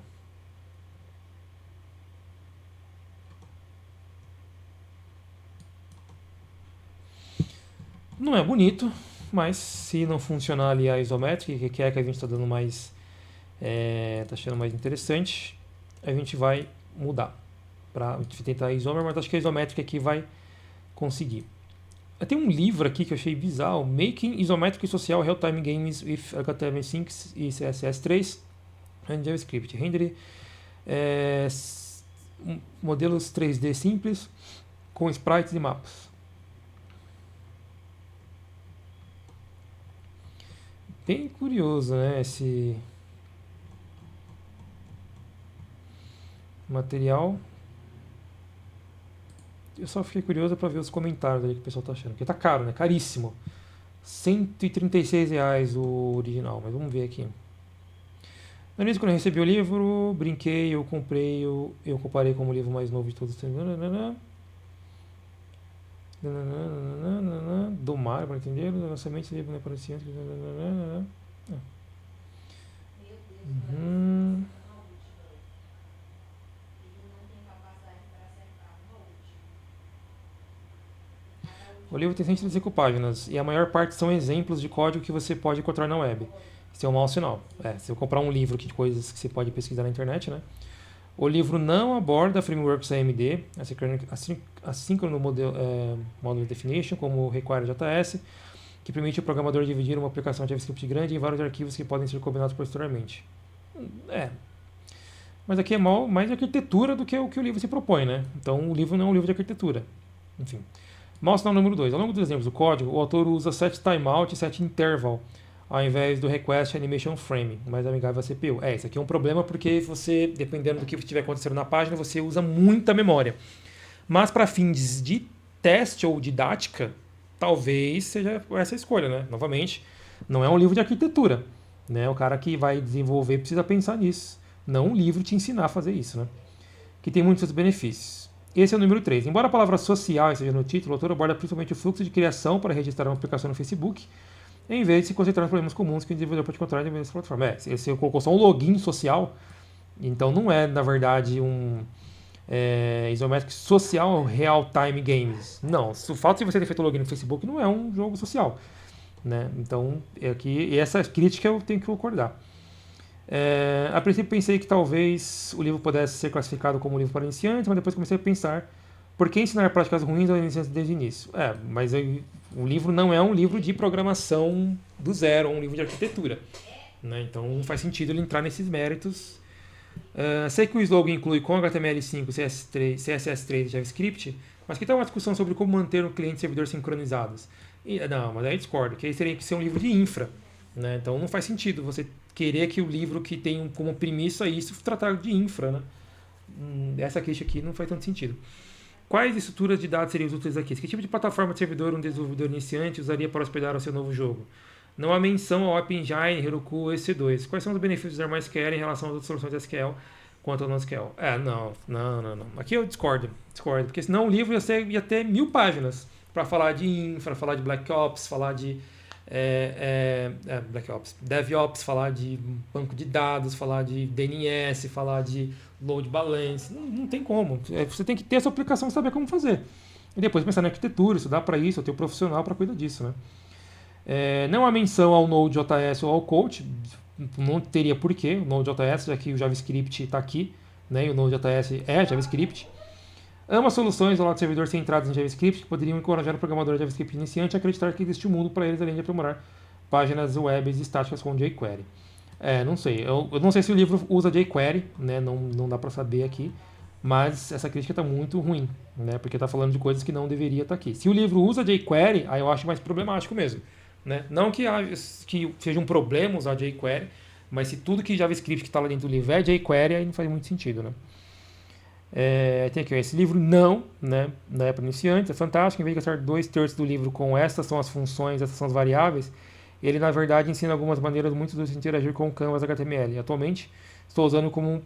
Não é bonito, mas se não funcionar ali a isométrica, que é a que a gente está dando mais, está achando mais interessante, a gente vai mudar para tentar a isomer, mas acho que a isométrica aqui vai conseguir. Tem um livro aqui que eu achei bizarro, Making Isometric Social Real-Time Games with HTML5 e CSS3 and JavaScript. Render modelos 3D simples com sprites e mapas. Bem curioso, né, esse material. Eu só fiquei curioso para ver os comentários ali que o pessoal tá achando. Porque tá caro, né? Caríssimo. R$136 o original, mas vamos ver aqui. No início, quando eu recebi o livro, brinquei, eu comprei, eu comparei como o livro mais novo de todos. Do mar, para entender, o lançamento do livro não aparecia antes. O livro tem 135 páginas e a maior parte são exemplos de código que você pode encontrar na web. Isso é um mau sinal. Se eu comprar um livro aqui de coisas que você pode pesquisar na internet, né? O livro não aborda frameworks AMD, Asynchronous Model Definition, como o Require.js, que permite ao programador dividir uma aplicação JavaScript grande em vários arquivos que podem ser combinados posteriormente. Mas aqui é mais de arquitetura do que o livro se propõe, né? Então o livro não é um livro de arquitetura. Enfim. Mostra o número 2. Ao longo dos exemplos do código, o autor usa set timeout e set interval, ao invés do request animation frame, mais amigável à CPU. Isso aqui é um problema porque você, dependendo do que estiver acontecendo na página, você usa muita memória. Mas para fins de teste ou didática, talvez seja essa a escolha, né? Novamente, não é um livro de arquitetura, né? O cara que vai desenvolver precisa pensar nisso, não um livro te ensinar a fazer isso, né? Que tem muitos benefícios. Esse é o número 3. Embora a palavra social esteja no título, o autor aborda principalmente o fluxo de criação para registrar uma aplicação no Facebook, em vez de se concentrar nos problemas comuns que o desenvolvedor pode encontrar dentro dessa plataforma. Você colocou só um login social, então não é, na verdade, um isométrico social real-time games. Não, o fato de você ter feito login no Facebook não é um jogo social, né? Então, aqui, essa crítica eu tenho que concordar. A princípio pensei que talvez o livro pudesse ser classificado como um livro para iniciantes, mas depois comecei a pensar por que ensinar práticas ruins aos iniciantes desde o início? Mas o livro não é um livro de programação do zero, é um livro de arquitetura, né? Então não faz sentido ele entrar nesses méritos. Sei que o slogan inclui com HTML5, CSS3 e JavaScript, mas que tal uma discussão sobre como manter o cliente e o servidor sincronizados? Não, mas aí discordo, que aí teria que ser um livro de infra, né? Então não faz sentido você querer que o livro que tem como premissa isso tratar de infra, né? Essa crítica aqui não faz tanto sentido. Quais estruturas de dados seriam úteis aqui? Que tipo de plataforma de servidor um desenvolvedor iniciante usaria para hospedar o seu novo jogo? Não há menção ao App Engine, Heroku ou EC2. Quais são os benefícios de usar MySQL em relação às outras soluções de SQL quanto ao NoSQL? Não. Aqui eu discordo, porque senão o livro ia ter 1000 páginas para falar de infra, falar de Black Ops, falar de Black Ops, DevOps, falar de banco de dados, falar de DNS, falar de load balance. Não tem como. Você tem que ter a sua aplicação e saber como fazer. E depois pensar na arquitetura, estudar para isso, ter um profissional para cuidar disso, né? Não há menção ao Node.js ou ao Coach, não teria porquê, o Node.js, já que o JavaScript está aqui, né? E o Node.js é JavaScript. Ambas soluções ao lado do servidor centradas em JavaScript que poderiam encorajar o programador JavaScript iniciante a acreditar que existe um mundo para eles além de aprimorar páginas web estáticas com jQuery. Não sei. Eu não sei se o livro usa jQuery, né? Não dá para saber aqui. Mas essa crítica está muito ruim, né? Porque está falando de coisas que não deveria estar aqui. Se o livro usa jQuery, aí eu acho mais problemático mesmo, né? Não que seja um problema usar jQuery, mas se tudo que JavaScript que está lá dentro do livro é jQuery, aí não faz muito sentido, né? Tem aqui, esse livro não é para iniciantes, é fantástico. Em vez de gastar 2/3 do livro com estas são as funções, essas são as variáveis, ele na verdade ensina algumas maneiras muito úteis de interagir com o Canvas HTML. Atualmente estou usando como um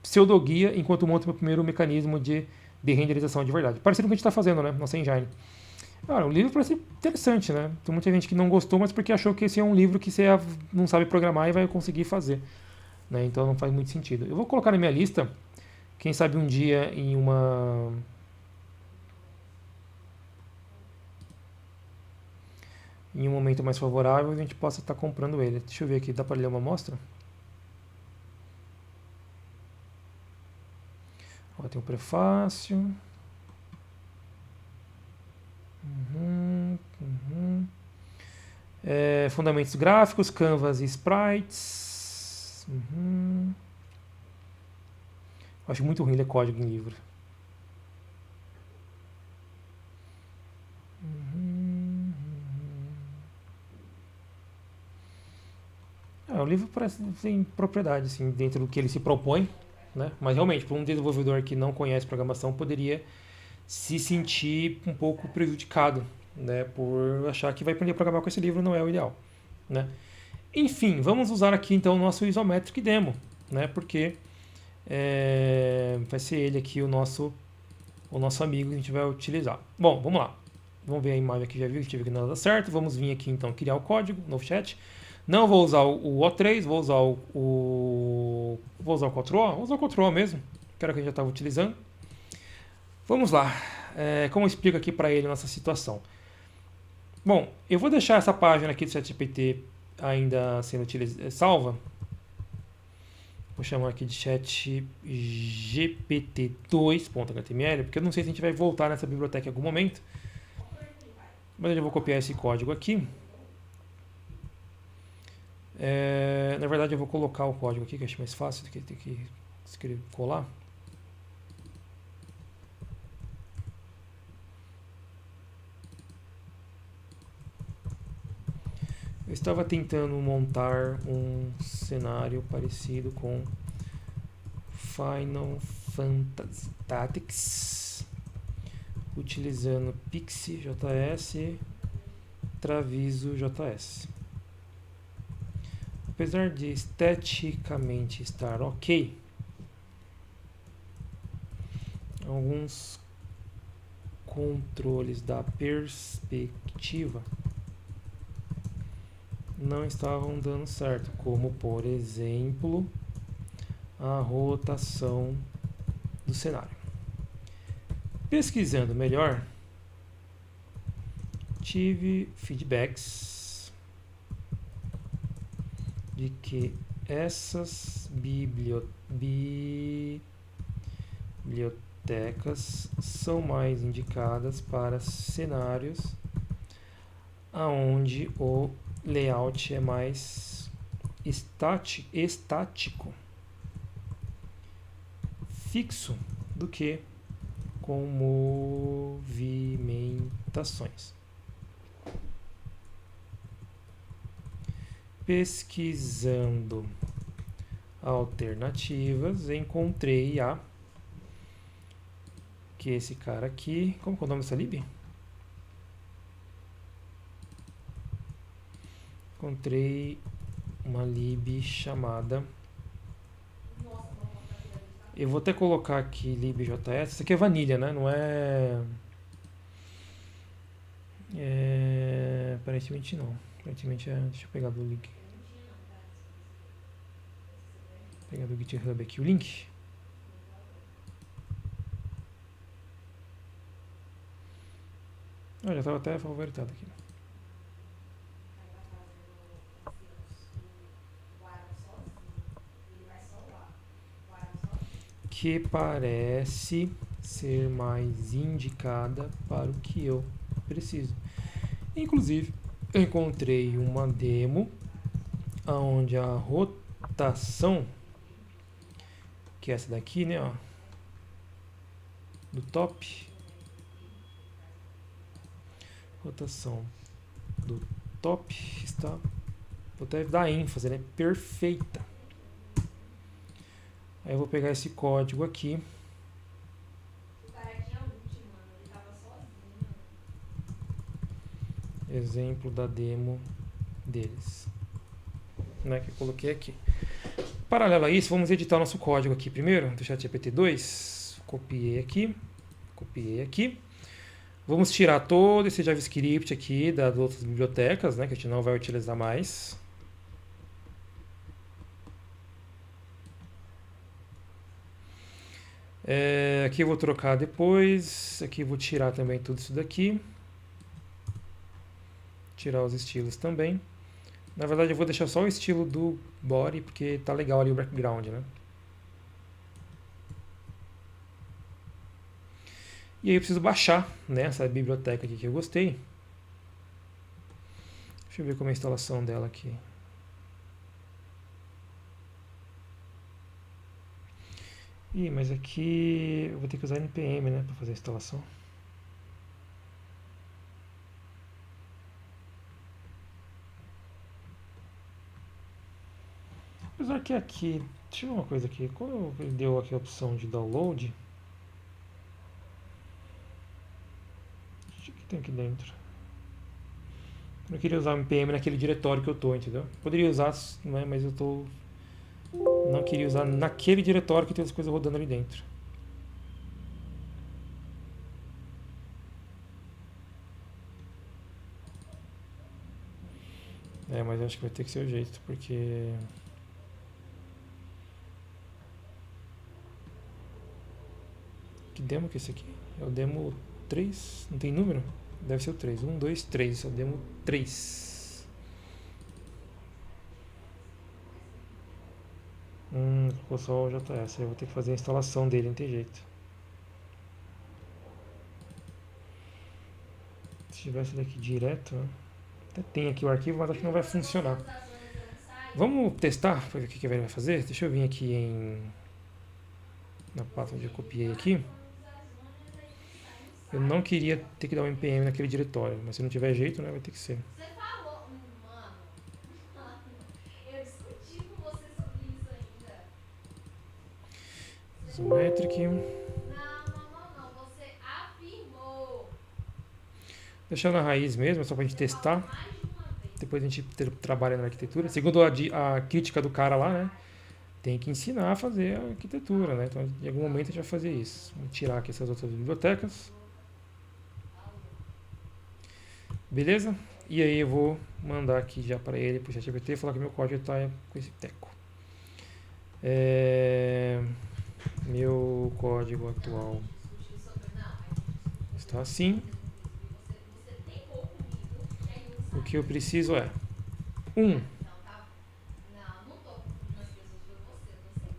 pseudo-guia enquanto monto meu primeiro mecanismo de renderização de verdade. Parecido com o que a gente está fazendo, né? Nossa engine. O livro parece interessante, né? Tem muita gente que não gostou, mas porque achou que esse é um livro que você não sabe programar e vai conseguir fazer, né? Então não faz muito sentido. Eu vou colocar na minha lista. Quem sabe um dia em um momento mais favorável a gente possa estar comprando ele. Deixa eu ver aqui, dá para ler uma amostra? Tem um prefácio. Fundamentos gráficos, Canvas e sprites. Acho muito ruim ler código em livro. O livro parece tem propriedade assim, dentro do que ele se propõe, né? Mas realmente, para um desenvolvedor que não conhece programação, poderia se sentir um pouco prejudicado, né? Por achar que vai aprender a programar com esse livro não é o ideal, né? Enfim, vamos usar aqui então o nosso Isometric Demo, né? Porque vai ser ele aqui o nosso amigo que a gente vai utilizar. Bom, vamos lá. Vamos ver a imagem aqui, já viu que nada dá certo. Vamos vir aqui então criar o código, novo chat. Não vou usar o O3, vou usar o Ctrl-O. Vou usar o Ctrl-O mesmo, que era o que a gente já estava utilizando. Vamos lá. Como eu explico aqui para ele a nossa situação? Bom, eu vou deixar essa página aqui do ChatGPT ainda sendo salva. Vou chamar aqui de ChatGPT2.html, porque eu não sei se a gente vai voltar nessa biblioteca em algum momento. Mas eu já vou copiar esse código aqui. Na verdade, eu vou colocar o código aqui, que eu acho mais fácil do que ter que escrever, colar. estava tentando montar um cenário parecido com Final Fantasy Tactics, utilizando Pixie JS e Traviso JS. Apesar de esteticamente estar ok, alguns controles da perspectiva não estavam dando certo, como por exemplo a rotação do cenário. Pesquisando melhor, tive feedbacks de que essas bibliotecas são mais indicadas para cenários aonde o layout é mais estático, fixo, do que com movimentações. Pesquisando alternativas, encontrei que esse cara aqui, como que é o nome dessa lib? Encontrei uma lib chamada, eu vou até colocar aqui libjs, isso aqui é vanilha, né? Não é, aparentemente não, aparentemente deixa eu pegar do link, pegar do GitHub aqui o link. Já estava até favoritado aqui. Que parece ser mais indicada para o que eu preciso. Inclusive, eu encontrei uma demo onde a rotação, que é essa daqui, né, ó, do top, rotação do top está, vou até dar ênfase, né, perfeita. Aí eu vou pegar esse código aqui. O cara tinha ult, mano. Ele tava sozinho. Exemplo da demo deles, né, que eu coloquei aqui. Paralelo a isso, vamos editar o nosso código aqui primeiro, do ChatGPT-2. Copiei aqui. Vamos tirar todo esse JavaScript aqui das outras bibliotecas, né, que a gente não vai utilizar mais. Aqui eu vou trocar depois. Aqui eu vou tirar também tudo isso daqui. Tirar os estilos também. Na verdade eu vou deixar só o estilo do body, porque tá legal ali o background, né? E aí eu preciso baixar, né, essa biblioteca aqui que eu gostei. Deixa eu ver como é a instalação dela aqui. Mas aqui eu vou ter que usar npm, né, para fazer a instalação. Apesar que aqui, deixa eu ver uma coisa aqui, quando ele deu aqui a opção de download, o que tem aqui dentro? Eu não queria usar o npm naquele diretório que eu tô, entendeu? Poderia usar, né, mas eu tô, não queria usar naquele diretório que tem as coisas rodando ali dentro. Mas acho que vai ter que ser o jeito, porque... Que demo que é esse aqui? É o demo 3? Não tem número? Deve ser o 3. 1, 2, 3. É o demo 3. Ficou só o JS. Eu vou ter que fazer a instalação dele, não tem jeito. Se tivesse daqui direto, né? Até tem aqui o arquivo, mas acho que não vai funcionar. Vamos testar para ver o que ele vai fazer? Deixa eu vir aqui na pasta onde eu copiei aqui. Eu não queria ter que dar um npm naquele diretório, mas se não tiver jeito, né, vai ter que ser. Isometric. Você afirmou. Deixar na raiz mesmo, só pra gente testar. Depois a gente trabalha na arquitetura. Segundo a crítica do cara lá, né? Tem que ensinar a fazer a arquitetura, né? Então, em algum momento a gente vai fazer isso. Vamos tirar aqui essas outras bibliotecas. Beleza? E aí eu vou mandar aqui já para ele, pro ChatGPT, falar que meu código está com esse teco. Meu código atual está assim. O que eu preciso é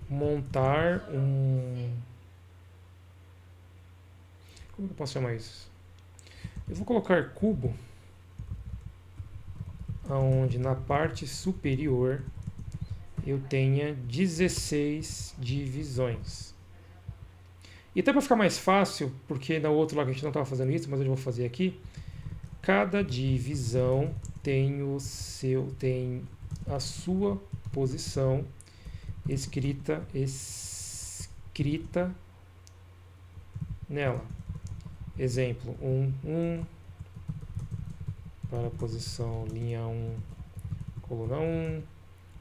montar um... Como eu posso chamar isso? Eu vou colocar cubo onde na parte superior eu tenha 16 divisões. E até para ficar mais fácil, porque na outra lá que a gente não estava fazendo isso, mas eu vou fazer aqui, cada divisão tem a sua posição escrita nela. Exemplo, 1 para a posição linha 1, coluna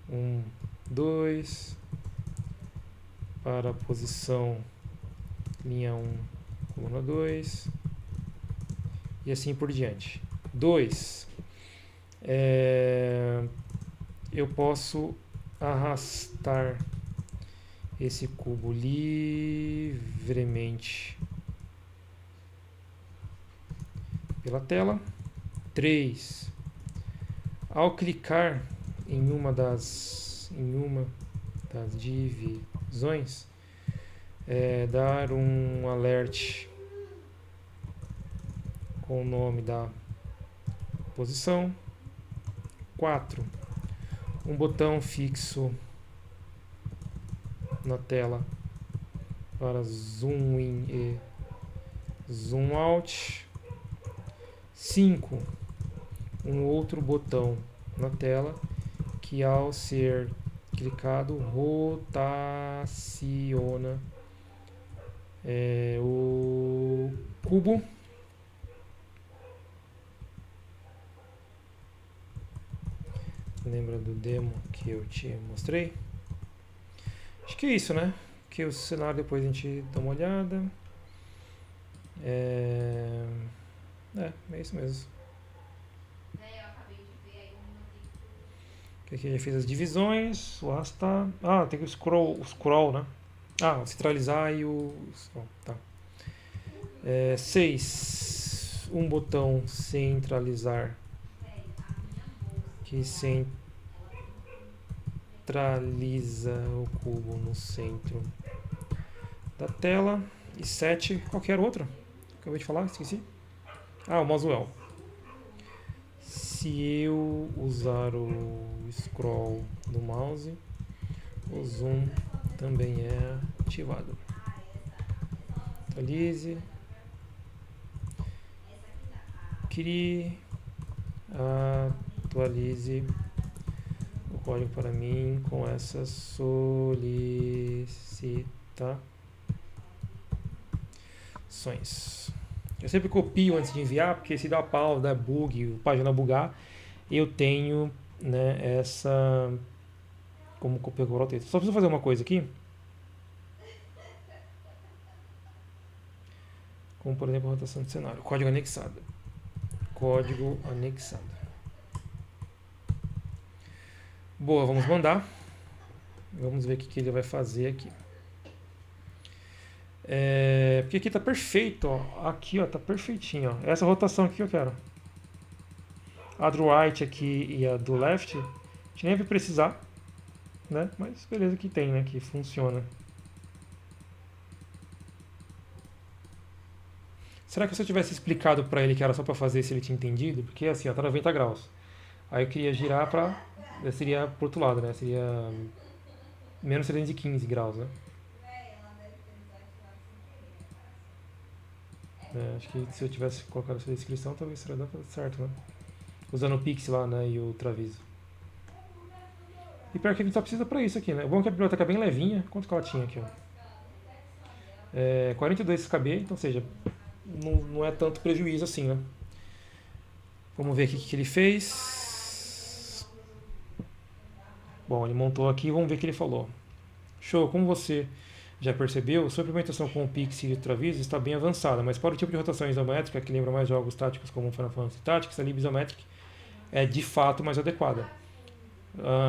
1, 2 para a posição linha 1, coluna 2 e assim por diante. 2. Eu posso arrastar esse cubo livremente pela tela. 3. Ao clicar em uma das divisões, dar um alert com o nome da posição. 4. Um botão fixo na tela para zoom in e zoom out. 5. Um outro botão na tela que, ao ser clicado, rotaciona o cubo. Lembra do demo que eu te mostrei? Acho que é isso, né? Que o cenário depois a gente dá uma olhada. É isso mesmo. Eu acabei de ver aí Aqui a gente fez as divisões, o arrastar. Tem que o scroll, né? O centralizar e o scroll, tá. 6. Um botão centralizar que centraliza o cubo no centro da tela. E 7, qualquer outro. Acabei de falar, esqueci. O Moswell. Se eu usar o scroll do mouse, o zoom também é ativado. Atualize. Crie. Atualize o código para mim com essas solicitações. Eu sempre copio antes de enviar, porque se dá pau, dá bug, a página bugar, eu tenho, né, essa como copiar o texto. Só preciso fazer uma coisa aqui. Como, por exemplo, a rotação de cenário. Código anexado. Boa, vamos mandar. Vamos ver o que ele vai fazer aqui. Porque aqui tá perfeito, ó. Aqui, ó, tá perfeitinho, ó. Essa rotação aqui que eu quero. A do right aqui e a do left, a gente nem vai precisar, né? Mas beleza que tem, né? Que funciona. Será que se eu tivesse explicado pra ele que era só pra fazer se ele tinha entendido? Porque assim, ó, tá 90 graus. Aí eu queria girar pra... Seria pro outro lado, né? Seria menos 315 graus, né? Acho que se eu tivesse colocado essa descrição, talvez seria dado certo, né? Usando o Pix lá, né? E o Traviso. E pior que a gente só precisa pra isso aqui, né? O bom é que a biblioteca é bem levinha. Quanto que ela tinha aqui, ó? É 42 KB, então, ou seja, não é tanto prejuízo assim, né? Vamos ver aqui o que ele fez. Bom, ele montou aqui, vamos ver o que ele falou. Show, como você já percebeu, sua implementação com o Pixie e o Travis está bem avançada, mas para o tipo de rotação isométrica, que lembra mais jogos táticos como Final Fantasy Tactics, a Lib Isometric é de fato mais adequada.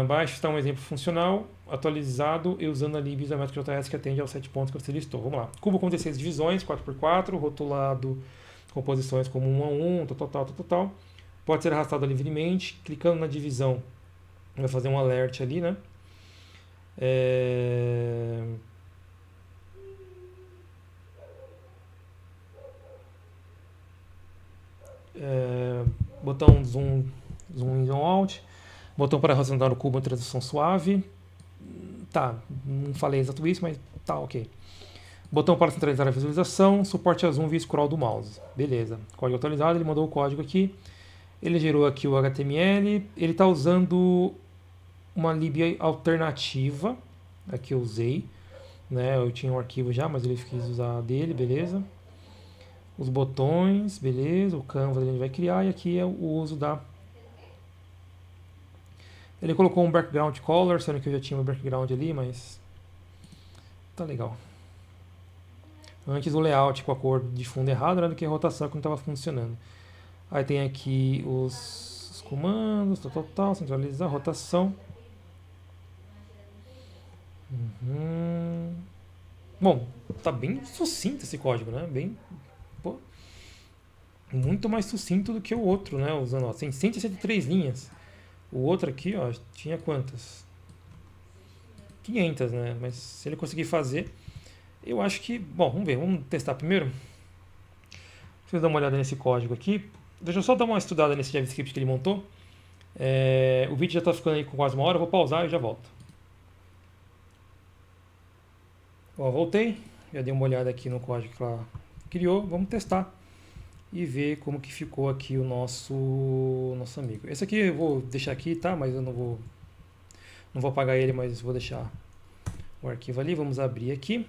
Abaixo está um exemplo funcional, atualizado e usando a Lib Isometric JS que atende aos 7 pontos que você listou. Vamos lá. Cubo com 16 divisões, 4x4, rotulado com posições como 1 a 1, tal. Pode ser arrastado livremente, clicando na divisão vai fazer um alert ali, né? Botão zoom in, zoom out, botão para arredondar o cubo em transição suave. Tá, não falei exato isso, mas tá ok. Botão para centralizar a visualização, suporte a zoom via scroll do mouse. Beleza, código atualizado, ele mandou o código aqui. Ele gerou aqui o HTML, ele está usando uma lib alternativa, aqui eu usei, né? Eu tinha um arquivo já, mas ele quis usar a dele, beleza. Os botões, beleza, o canvas ele vai criar e aqui é o uso da... Ele colocou um background color, sendo que eu já tinha um background ali, mas tá legal. Antes o layout com a cor de fundo errado era do que a rotação que não estava funcionando. Aí tem aqui os comandos, centralizar, rotação. Bom, tá bem sucinto esse código, né? Bem, pô, muito mais sucinto do que o outro, né? Usando, ó, tem 163 linhas. O outro aqui, ó, tinha quantas? 500, né? Mas se ele conseguir fazer, eu acho que... Bom, vamos ver, vamos testar primeiro. Deixa eu dar uma olhada nesse código aqui. Deixa eu só dar uma estudada nesse JavaScript que ele montou. O vídeo já está ficando aí com quase uma hora, eu vou pausar e já volto. Ó, voltei, já dei uma olhada aqui no código que ela criou. Vamos testar e ver como que ficou aqui o nosso amigo. Esse aqui eu vou deixar aqui, tá? Mas eu não vou apagar ele, mas vou deixar o arquivo ali. Vamos abrir aqui.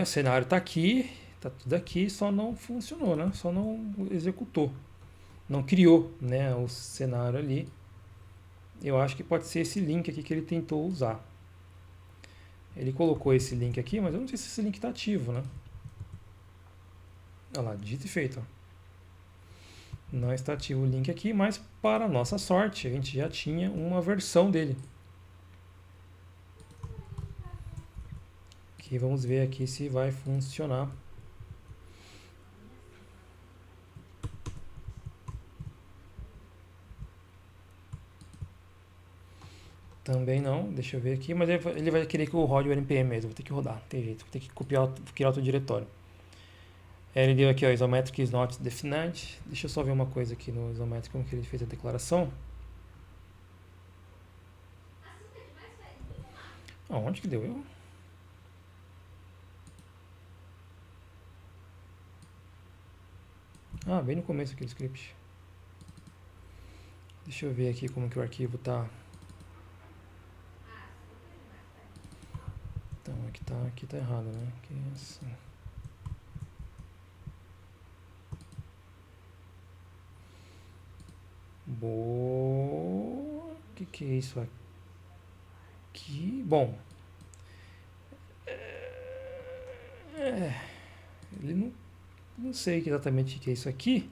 O cenário está aqui, está tudo aqui, só não funcionou, né? Só não executou, não criou, né, o cenário ali. Eu acho que pode ser esse link aqui que ele tentou usar. Ele colocou esse link aqui, mas eu não sei se esse link está ativo, né? Olha lá, dito e feito. Ó. Não está ativo o link aqui, mas para nossa sorte, a gente já tinha uma versão dele. Que vamos ver aqui se vai funcionar. Também não, deixa eu ver aqui, mas ele vai querer que eu rode o npm mesmo, vou ter que rodar, não tem jeito, vou ter que copiar, criar outro diretório. Ele deu aqui, ó, isometric is not defined. Deixa eu só ver uma coisa aqui no isometric, como que ele fez a declaração. Onde que deu eu? Bem no começo aqui do script. Deixa eu ver aqui como que o arquivo tá. Então, aqui tá errado, né? Aqui é assim. Boa. O que é isso aqui? Bom. Ele não sei exatamente o que é isso aqui.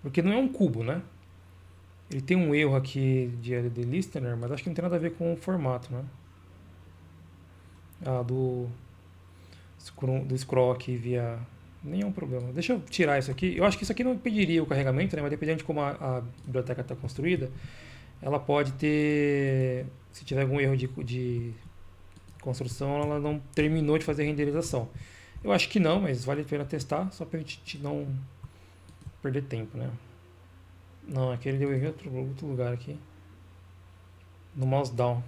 Porque não é um cubo, né? Ele tem um erro aqui de LD Listener, mas acho que não tem nada a ver com o formato, né? Do scroll aqui via... Nenhum problema. Deixa eu tirar isso aqui. Eu acho que isso aqui não impediria o carregamento, né? Mas dependendo de como a biblioteca está construída, ela pode ter... Se tiver algum erro de construção, ela não terminou de fazer a renderização. Eu acho que não, mas vale a pena testar, só para a gente não perder tempo, né? Não, aqui ele deu erro em outro lugar aqui. No mouse down.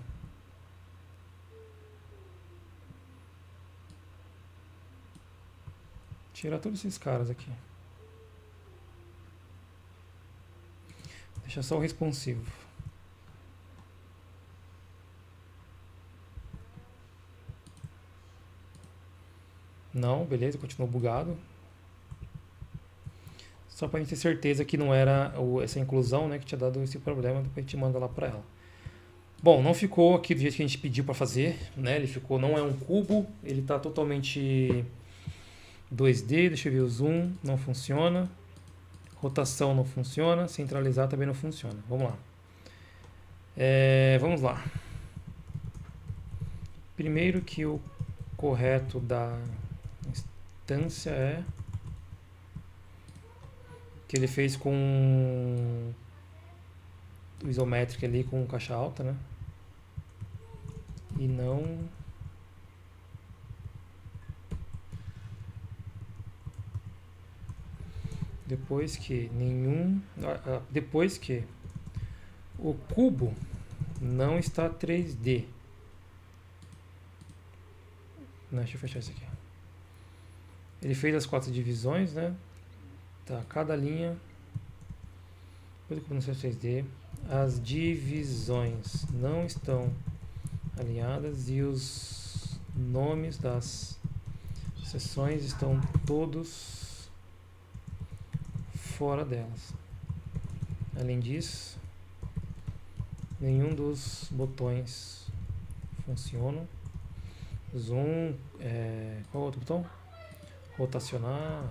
Tirar todos esses caras aqui. Deixa só o responsivo. Não, beleza, continuou bugado. Só pra gente ter certeza que não era essa inclusão, né, que tinha dado esse problema, depois a gente manda lá pra ela. Bom, não ficou aqui do jeito que a gente pediu para fazer, né? Ele ficou, não é um cubo, ele está totalmente 2D. Deixa eu ver o zoom, não funciona. Rotação não funciona, centralizar também não funciona. Vamos lá. Vamos lá. Primeiro que o correto da instância é que ele fez com o isométrico ali com caixa alta, né? E não depois que o cubo não está 3D. Não, deixa eu fechar isso aqui. Ele fez as 4 divisões, né? Tá, cada linha depois do cubo não está 3D. As divisões não estão alinhadas e os nomes das seções estão todos fora delas. Além disso, nenhum dos botões funcionam. Zoom, qual é o outro botão? Rotacionar,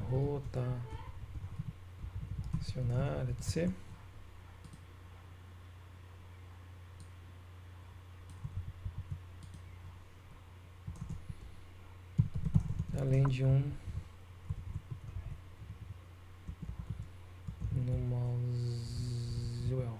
etc. Além de um no mouse wheel.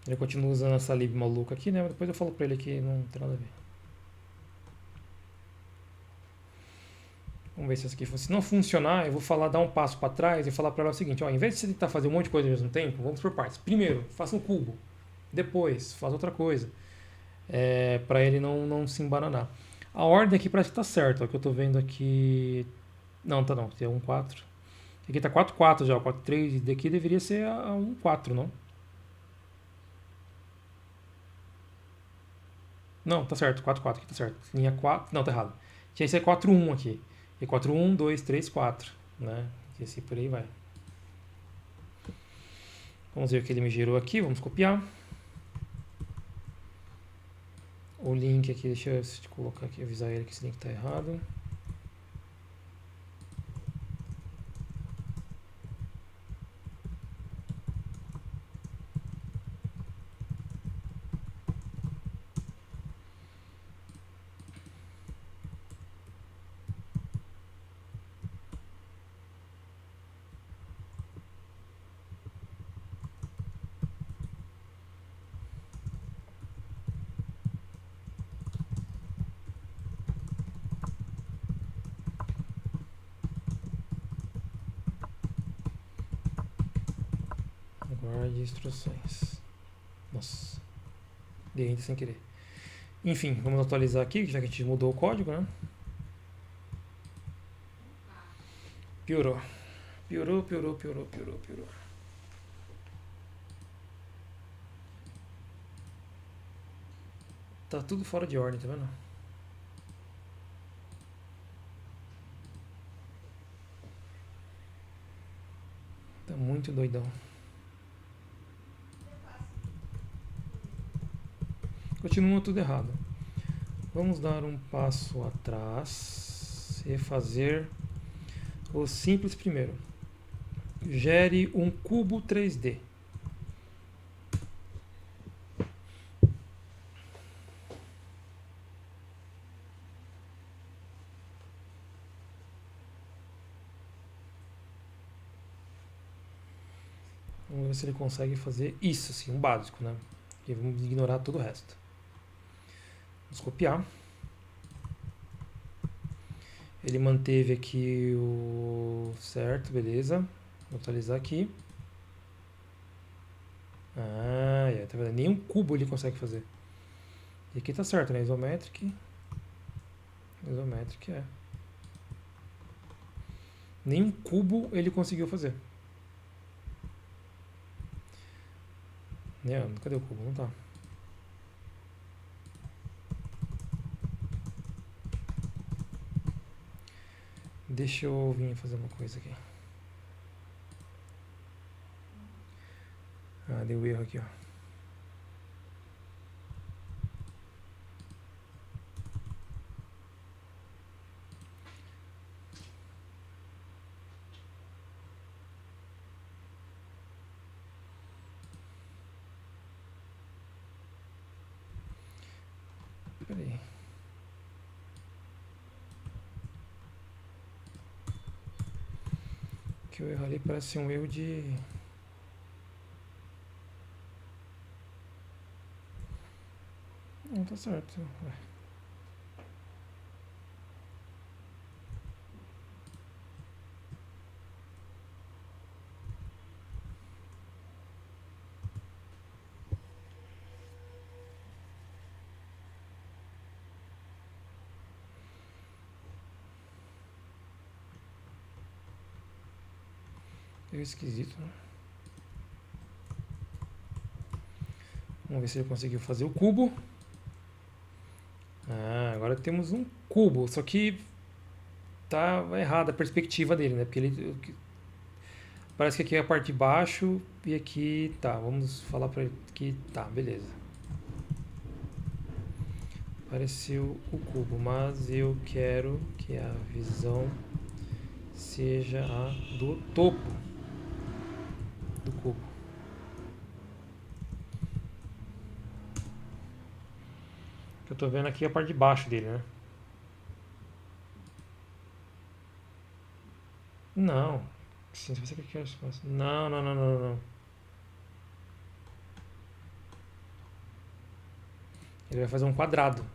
Ele continua usando essa lib maluca aqui, né? Mas depois eu falo pra ele que não tem nada a ver. Vamos ver se isso aqui funciona. Se não funcionar, eu vou falar, dar um passo para trás e falar para ela o seguinte, ó, em vez de você tentar fazer um monte de coisa ao mesmo tempo, vamos por partes. Primeiro, faça um cubo. Depois, faz outra coisa. Para ele não se embananar. A ordem aqui parece que tá certa. O que eu tô vendo aqui... Não, tá não. Tem 1, 4. Aqui tá 4, 4 já. 4, 3. Daqui deveria ser a 1, 4, não? Não, tá certo. 4, 4 aqui, tá certo. Linha 4... Não, tá errado. Tinha que ser 4, 1 aqui. E 4, 1, 2, 3, 4. Né? E assim por aí vai. Vamos ver o que ele me gerou aqui. Vamos copiar. O link aqui, deixa eu colocar aqui, avisar ele que esse link está errado. Guarde instruções. Nossa, dei ainda sem querer. Enfim, vamos atualizar aqui, já que a gente mudou o código, né? Piorou. Piorou. Tá tudo fora de ordem, tá vendo? Tá muito doidão. Continua tudo errado. Vamos dar um passo atrás e fazer o simples primeiro. Gere um cubo 3D. Vamos ver se ele consegue fazer isso, assim, um básico, né? E vamos ignorar todo o resto. Vamos copiar. Ele manteve aqui o certo, beleza. Vou atualizar aqui. Ah, tá vendo? Nem um cubo ele consegue fazer. E aqui tá certo, né? Isometric. Isometric, é. Nem um cubo ele conseguiu fazer. Né? Cadê o cubo? Não tá. Deixa eu vir fazer uma coisa aqui. Ah, deu erro aqui, ó. Peraí. Que o erro ali parece ser um erro de... Não, tá certo. Ué. É esquisito, né? Vamos ver se ele conseguiu fazer o cubo. Ah, agora temos um cubo, só que tá errada a perspectiva dele, né? Porque ele parece que aqui é a parte de baixo e aqui tá. Vamos falar para ele que tá, beleza. Apareceu o cubo, mas eu quero que a visão seja a do topo do cubo. Eu tô vendo aqui a parte de baixo dele, né? Não. Sim, se você quer espaço. Não, não, não, não, não. Ele vai fazer um quadrado.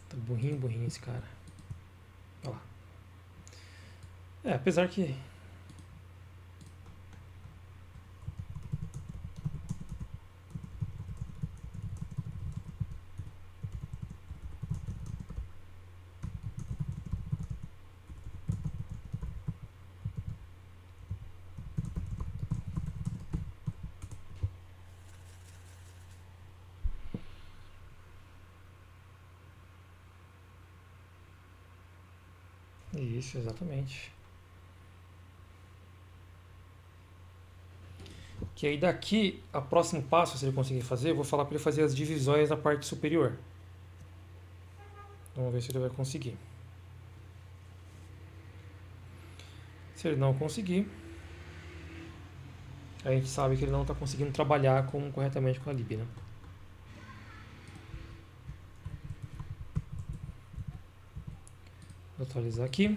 Tá burrinho, burrinho esse cara. Olha lá. É, apesar que... Isso, exatamente. Que aí daqui, o próximo passo, se ele conseguir fazer, eu vou falar para ele fazer as divisões na parte superior. Vamos ver se ele vai conseguir. Se ele não conseguir, a gente sabe que ele não está conseguindo trabalhar corretamente com a lib, né? Vou atualizar aqui.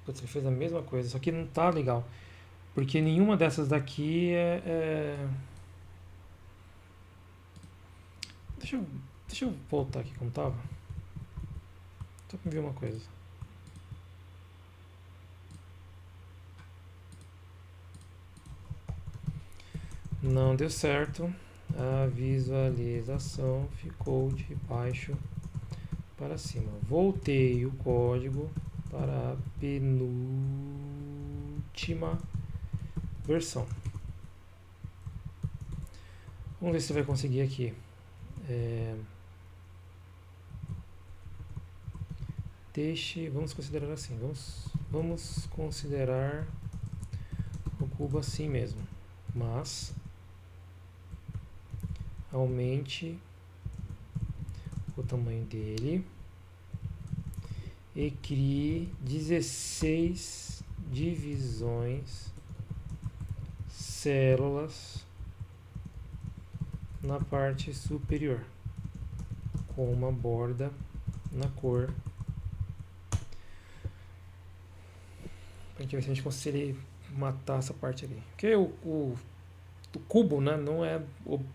Putz, ele fez a mesma coisa, só que não tá legal. Porque nenhuma dessas daqui Deixa eu voltar aqui como tava. Só pra ver uma coisa. Não deu certo. A visualização ficou de baixo para cima. Voltei o código para a penúltima versão. Vamos ver se vai conseguir aqui. Vamos considerar assim. Vamos considerar o cubo assim mesmo. Mas aumente o tamanho dele e crie 16 divisões, células na parte superior, com uma borda na cor. Pra gente ver se a gente consegue matar essa parte ali. Porque o cubo, né, não é a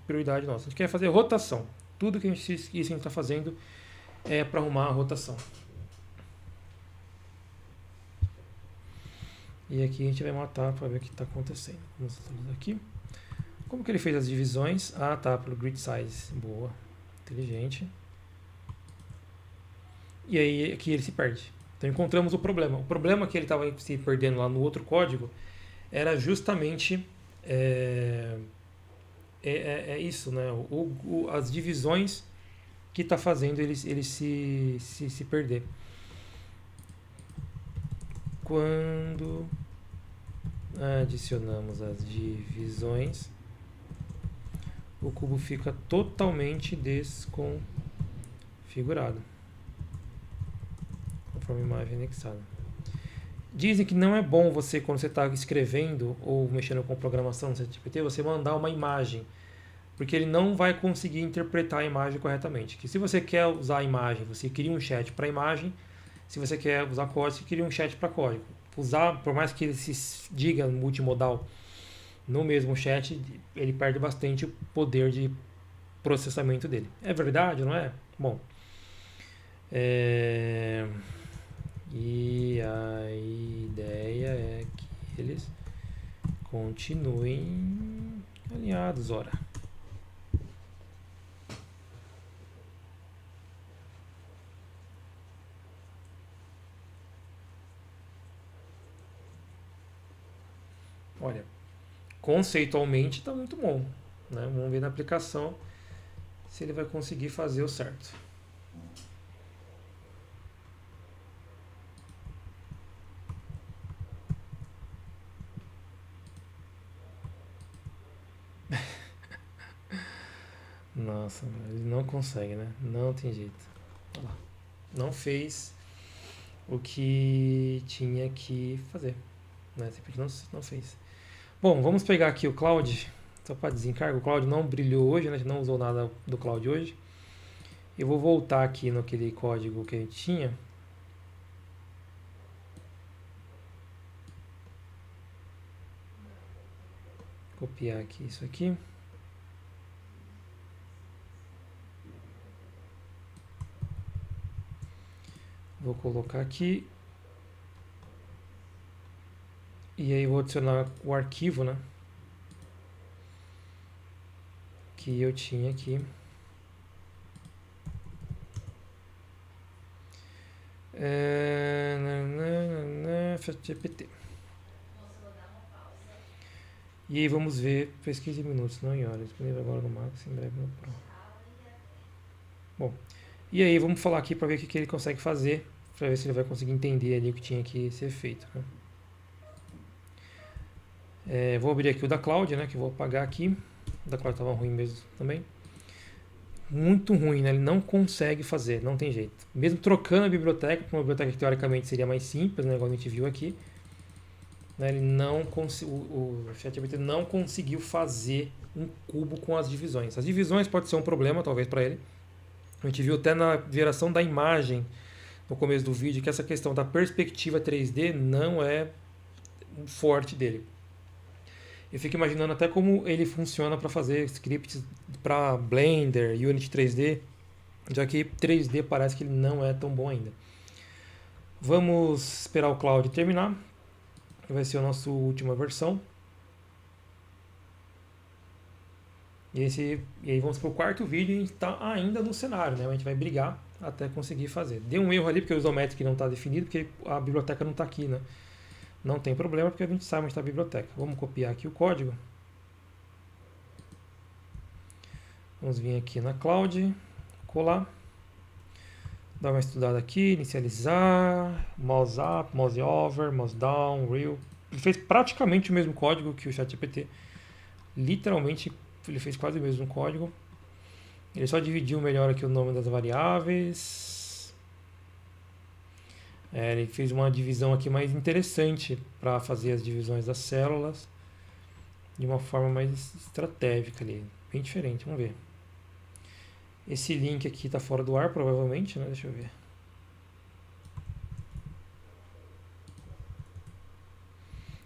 prioridade nossa. A gente quer fazer rotação. Tudo que a gente está fazendo é para arrumar a rotação. E aqui a gente vai matar para ver o que está acontecendo. Vamos fazer aqui. Como que ele fez as divisões? Ah, tá, pelo grid size. Boa, inteligente. E aí aqui ele se perde. Então encontramos o problema. O problema que ele estava se perdendo lá no outro código era justamente isso, né? As divisões que está fazendo ele se perder. Quando adicionamos as divisões, o cubo fica totalmente desconfigurado, conforme a imagem anexada. Dizem que não é bom você, quando você está escrevendo ou mexendo com programação no ChatGPT, você mandar uma imagem, porque ele não vai conseguir interpretar a imagem corretamente. Que se você quer usar a imagem, você cria um chat para a imagem. Se você quer usar código, você cria um chat para código. Por mais que ele se diga multimodal no mesmo chat, ele perde bastante o poder de processamento dele. É verdade, não é? Bom. E a ideia é que eles continuem alinhados, ora. Olha, conceitualmente está muito bom, né? Vamos ver na aplicação se ele vai conseguir fazer o certo. Nossa, ele não consegue, né? Não tem jeito. Olha lá. Não fez o que tinha que fazer, né? Simplesmente não fez. Bom, vamos pegar aqui o Cloud, só para desencargo. O Cloud não brilhou hoje, né? A gente não usou nada do Cloud hoje. Eu vou voltar aqui naquele código que a gente tinha. Copiar aqui isso aqui. Vou colocar aqui. E aí vou adicionar o arquivo, né? Que eu tinha aqui. ChatGPT. E aí vamos ver, fez 15 minutos, não em horas. Disponível agora no Max, em breve no Pro. Bom, e aí vamos falar aqui para ver o que ele consegue fazer, para ver se ele vai conseguir entender ali o que tinha que ser feito, né? Vou abrir aqui o da Cloud, né, que eu vou apagar aqui. O da Cloud estava ruim mesmo também. Muito ruim, né? Ele não consegue fazer, não tem jeito. Mesmo trocando a biblioteca, uma biblioteca que teoricamente seria mais simples, né, igual a gente viu aqui, né, ele não o ChatGPT não conseguiu fazer um cubo com as divisões. As divisões pode ser um problema, talvez, para ele. A gente viu até na geração da imagem, no começo do vídeo, que essa questão da perspectiva 3D não é um forte dele. Eu fico imaginando até como ele funciona para fazer scripts para Blender, Unity 3D, já que 3D parece que ele não é tão bom ainda. Vamos esperar o Cloud terminar, que vai ser a nossa última versão. E aí vamos para o quarto vídeo e a gente está ainda no cenário, né? A gente vai brigar até conseguir fazer. Deu um erro ali porque o isometric não está definido, porque a biblioteca não está aqui, né? Não tem problema porque a gente sabe onde está a biblioteca. Vamos copiar aqui o código. Vamos vir aqui na Cloud, colar. Dar uma estudada aqui, inicializar, mouse up, mouse over, mouse down, real. Ele fez praticamente o mesmo código que o ChatGPT. Literalmente, ele fez quase o mesmo código. Ele só dividiu melhor aqui o nome das variáveis. Ele fez uma divisão aqui mais interessante para fazer as divisões das células de uma forma mais estratégica ali, bem diferente. Vamos ver. Esse link aqui está fora do ar, provavelmente, né? Deixa eu ver.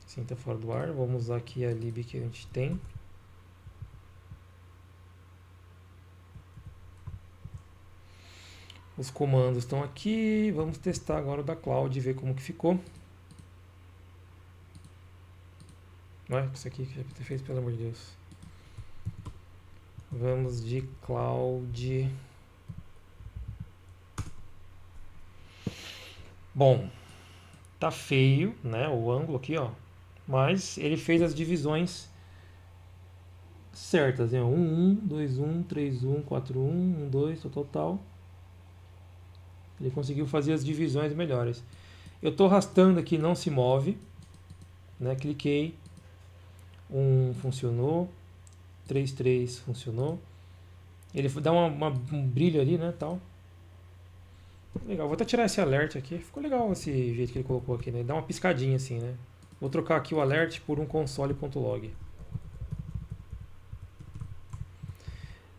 Sim, está fora do ar. Vamos usar aqui a lib que a gente tem. Os comandos estão aqui. Vamos testar agora o da Cloud e ver como que ficou. Não é isso aqui que já ter feito, pelo amor de Deus. Vamos de Cloud. Bom, tá feio, né? O ângulo aqui, ó. Mas ele fez as divisões certas, né? 1, 2, 3, 4, 1, 2, tal. Ele conseguiu fazer as divisões melhores. Eu estou arrastando aqui, não se move, né? Cliquei, 1 funcionou, 3 funcionou. Ele dá um brilho ali, né? Tal. Legal, vou até tirar esse alert aqui. Ficou legal esse jeito que ele colocou aqui, né? Dá uma piscadinha assim, né? Vou trocar aqui o alert por um console.log.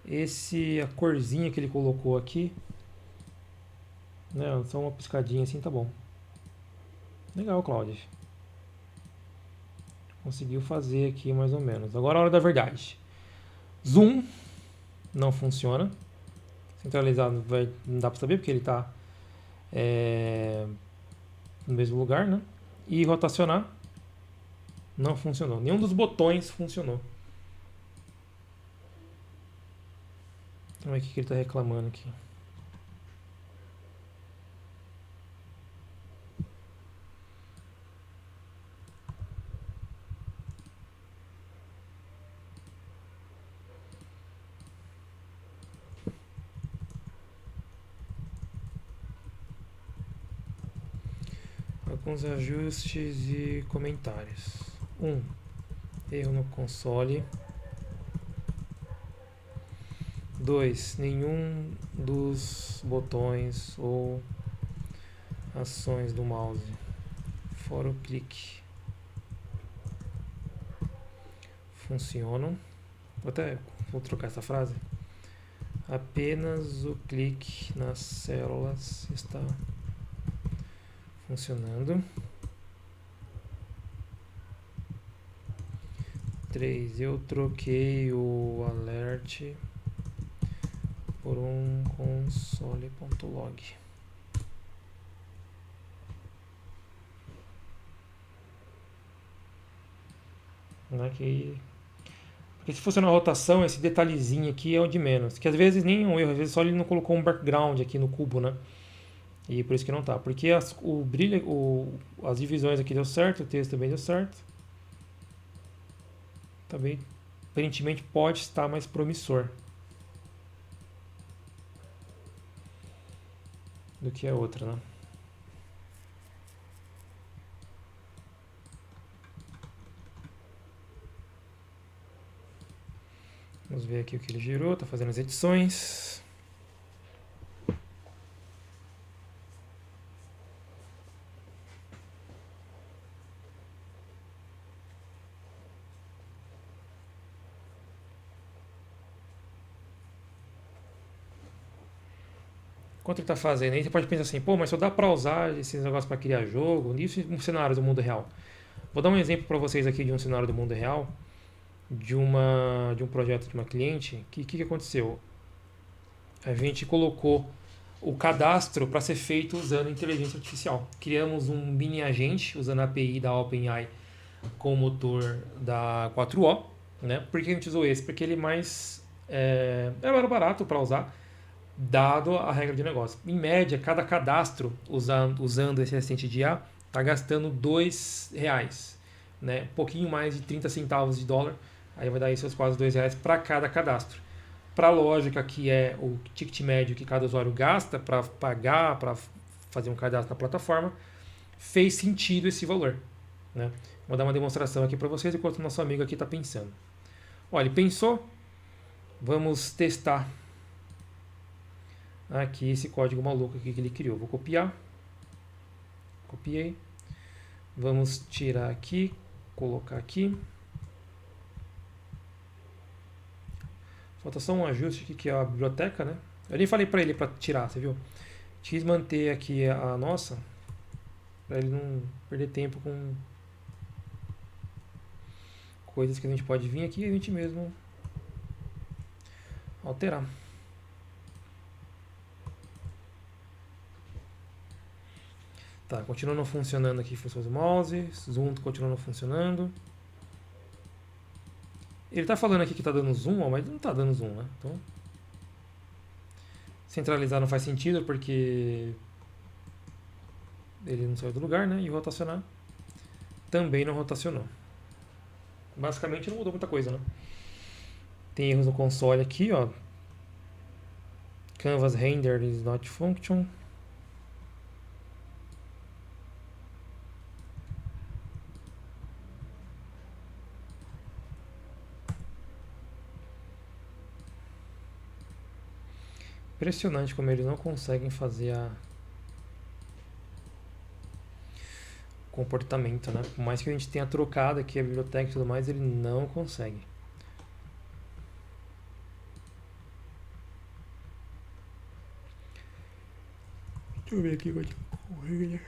A corzinha que ele colocou aqui, né? Só uma piscadinha assim, tá bom. Legal, Cláudio. Conseguiu fazer aqui mais ou menos. Agora a hora da verdade. Zoom não funciona. Centralizado não dá para saber porque ele está no mesmo lugar, né? E rotacionar não funcionou. Nenhum dos botões funcionou. Vamos ver o que ele está reclamando aqui. Alguns ajustes e comentários. 1. Erro no console. 2. Nenhum dos botões ou ações do mouse, fora o clique, funcionam. Vou trocar essa frase. Apenas o clique nas células está funcionando. 3. Eu troquei o alert por um console.log. Porque se fosse na rotação, esse detalhezinho aqui é o de menos. Que às vezes nem é um erro, às vezes só ele não colocou um background aqui no cubo, né? E por isso que não tá. Porque as divisões aqui deu certo, o texto também deu certo. Também, aparentemente, pode estar mais promissor do que a outra, né? Vamos ver aqui o que ele gerou, está fazendo as edições. Enquanto ele está fazendo aí, você pode pensar assim, pô, mas só dá para usar esses negócios para criar jogo, isso em um cenário do mundo real. Vou dar um exemplo para vocês aqui de um cenário do mundo real, de um projeto de uma cliente. O que aconteceu? A gente colocou o cadastro para ser feito usando inteligência artificial. Criamos um mini agente usando a API da OpenAI com o motor da 4O. Né? Por que a gente usou esse? Porque ele é mais barato para usar, dado a regra de negócio. Em média, cada cadastro usando esse assistente de IA está gastando R$2, né? Um pouquinho mais de 30 centavos de dólar. Aí vai dar aí seus quase R$2 para cada cadastro. Para a lógica que é o ticket médio que cada usuário gasta para pagar, para fazer um cadastro na plataforma, fez sentido esse valor. Né? Vou dar uma demonstração aqui para vocês enquanto o nosso amigo aqui está pensando. Olha, ele pensou. Vamos testar aqui esse código maluco aqui que ele criou. Vou copiar. Copiei. Vamos tirar aqui, colocar aqui. Falta só um ajuste aqui que é a biblioteca, né? Eu nem falei para ele para tirar, você viu? Quis manter aqui a nossa, para ele não perder tempo com coisas que a gente pode vir aqui e a gente mesmo alterar. Tá, continua não funcionando aqui funções do mouse, zoom continua não funcionando. Ele tá falando aqui que tá dando zoom, ó, mas não tá dando zoom, né? Então, centralizar não faz sentido porque ele não saiu do lugar, né? E rotacionar também não rotacionou. Basicamente não mudou muita coisa, né? Tem erros no console aqui, ó. Canvas render is not function. Impressionante como eles não conseguem fazer o comportamento, né? Por mais que a gente tenha trocado aqui a biblioteca e tudo mais, ele não consegue. Deixa eu ver aqui onde correr.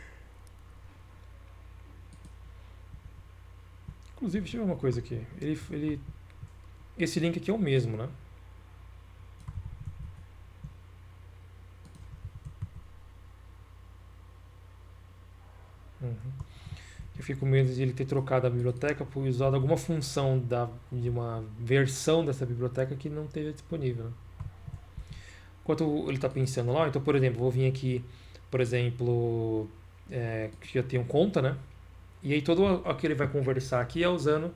Inclusive, deixa eu ver uma coisa aqui. Esse link aqui é o mesmo, né? Uhum. Eu fico com medo de ele ter trocado a biblioteca por usado alguma função de uma versão dessa biblioteca que não esteja disponível, né? Enquanto ele está pensando lá, então, por exemplo, vou vir aqui, por exemplo, que já tenho conta, né? E aí todo o que ele vai conversar aqui é usando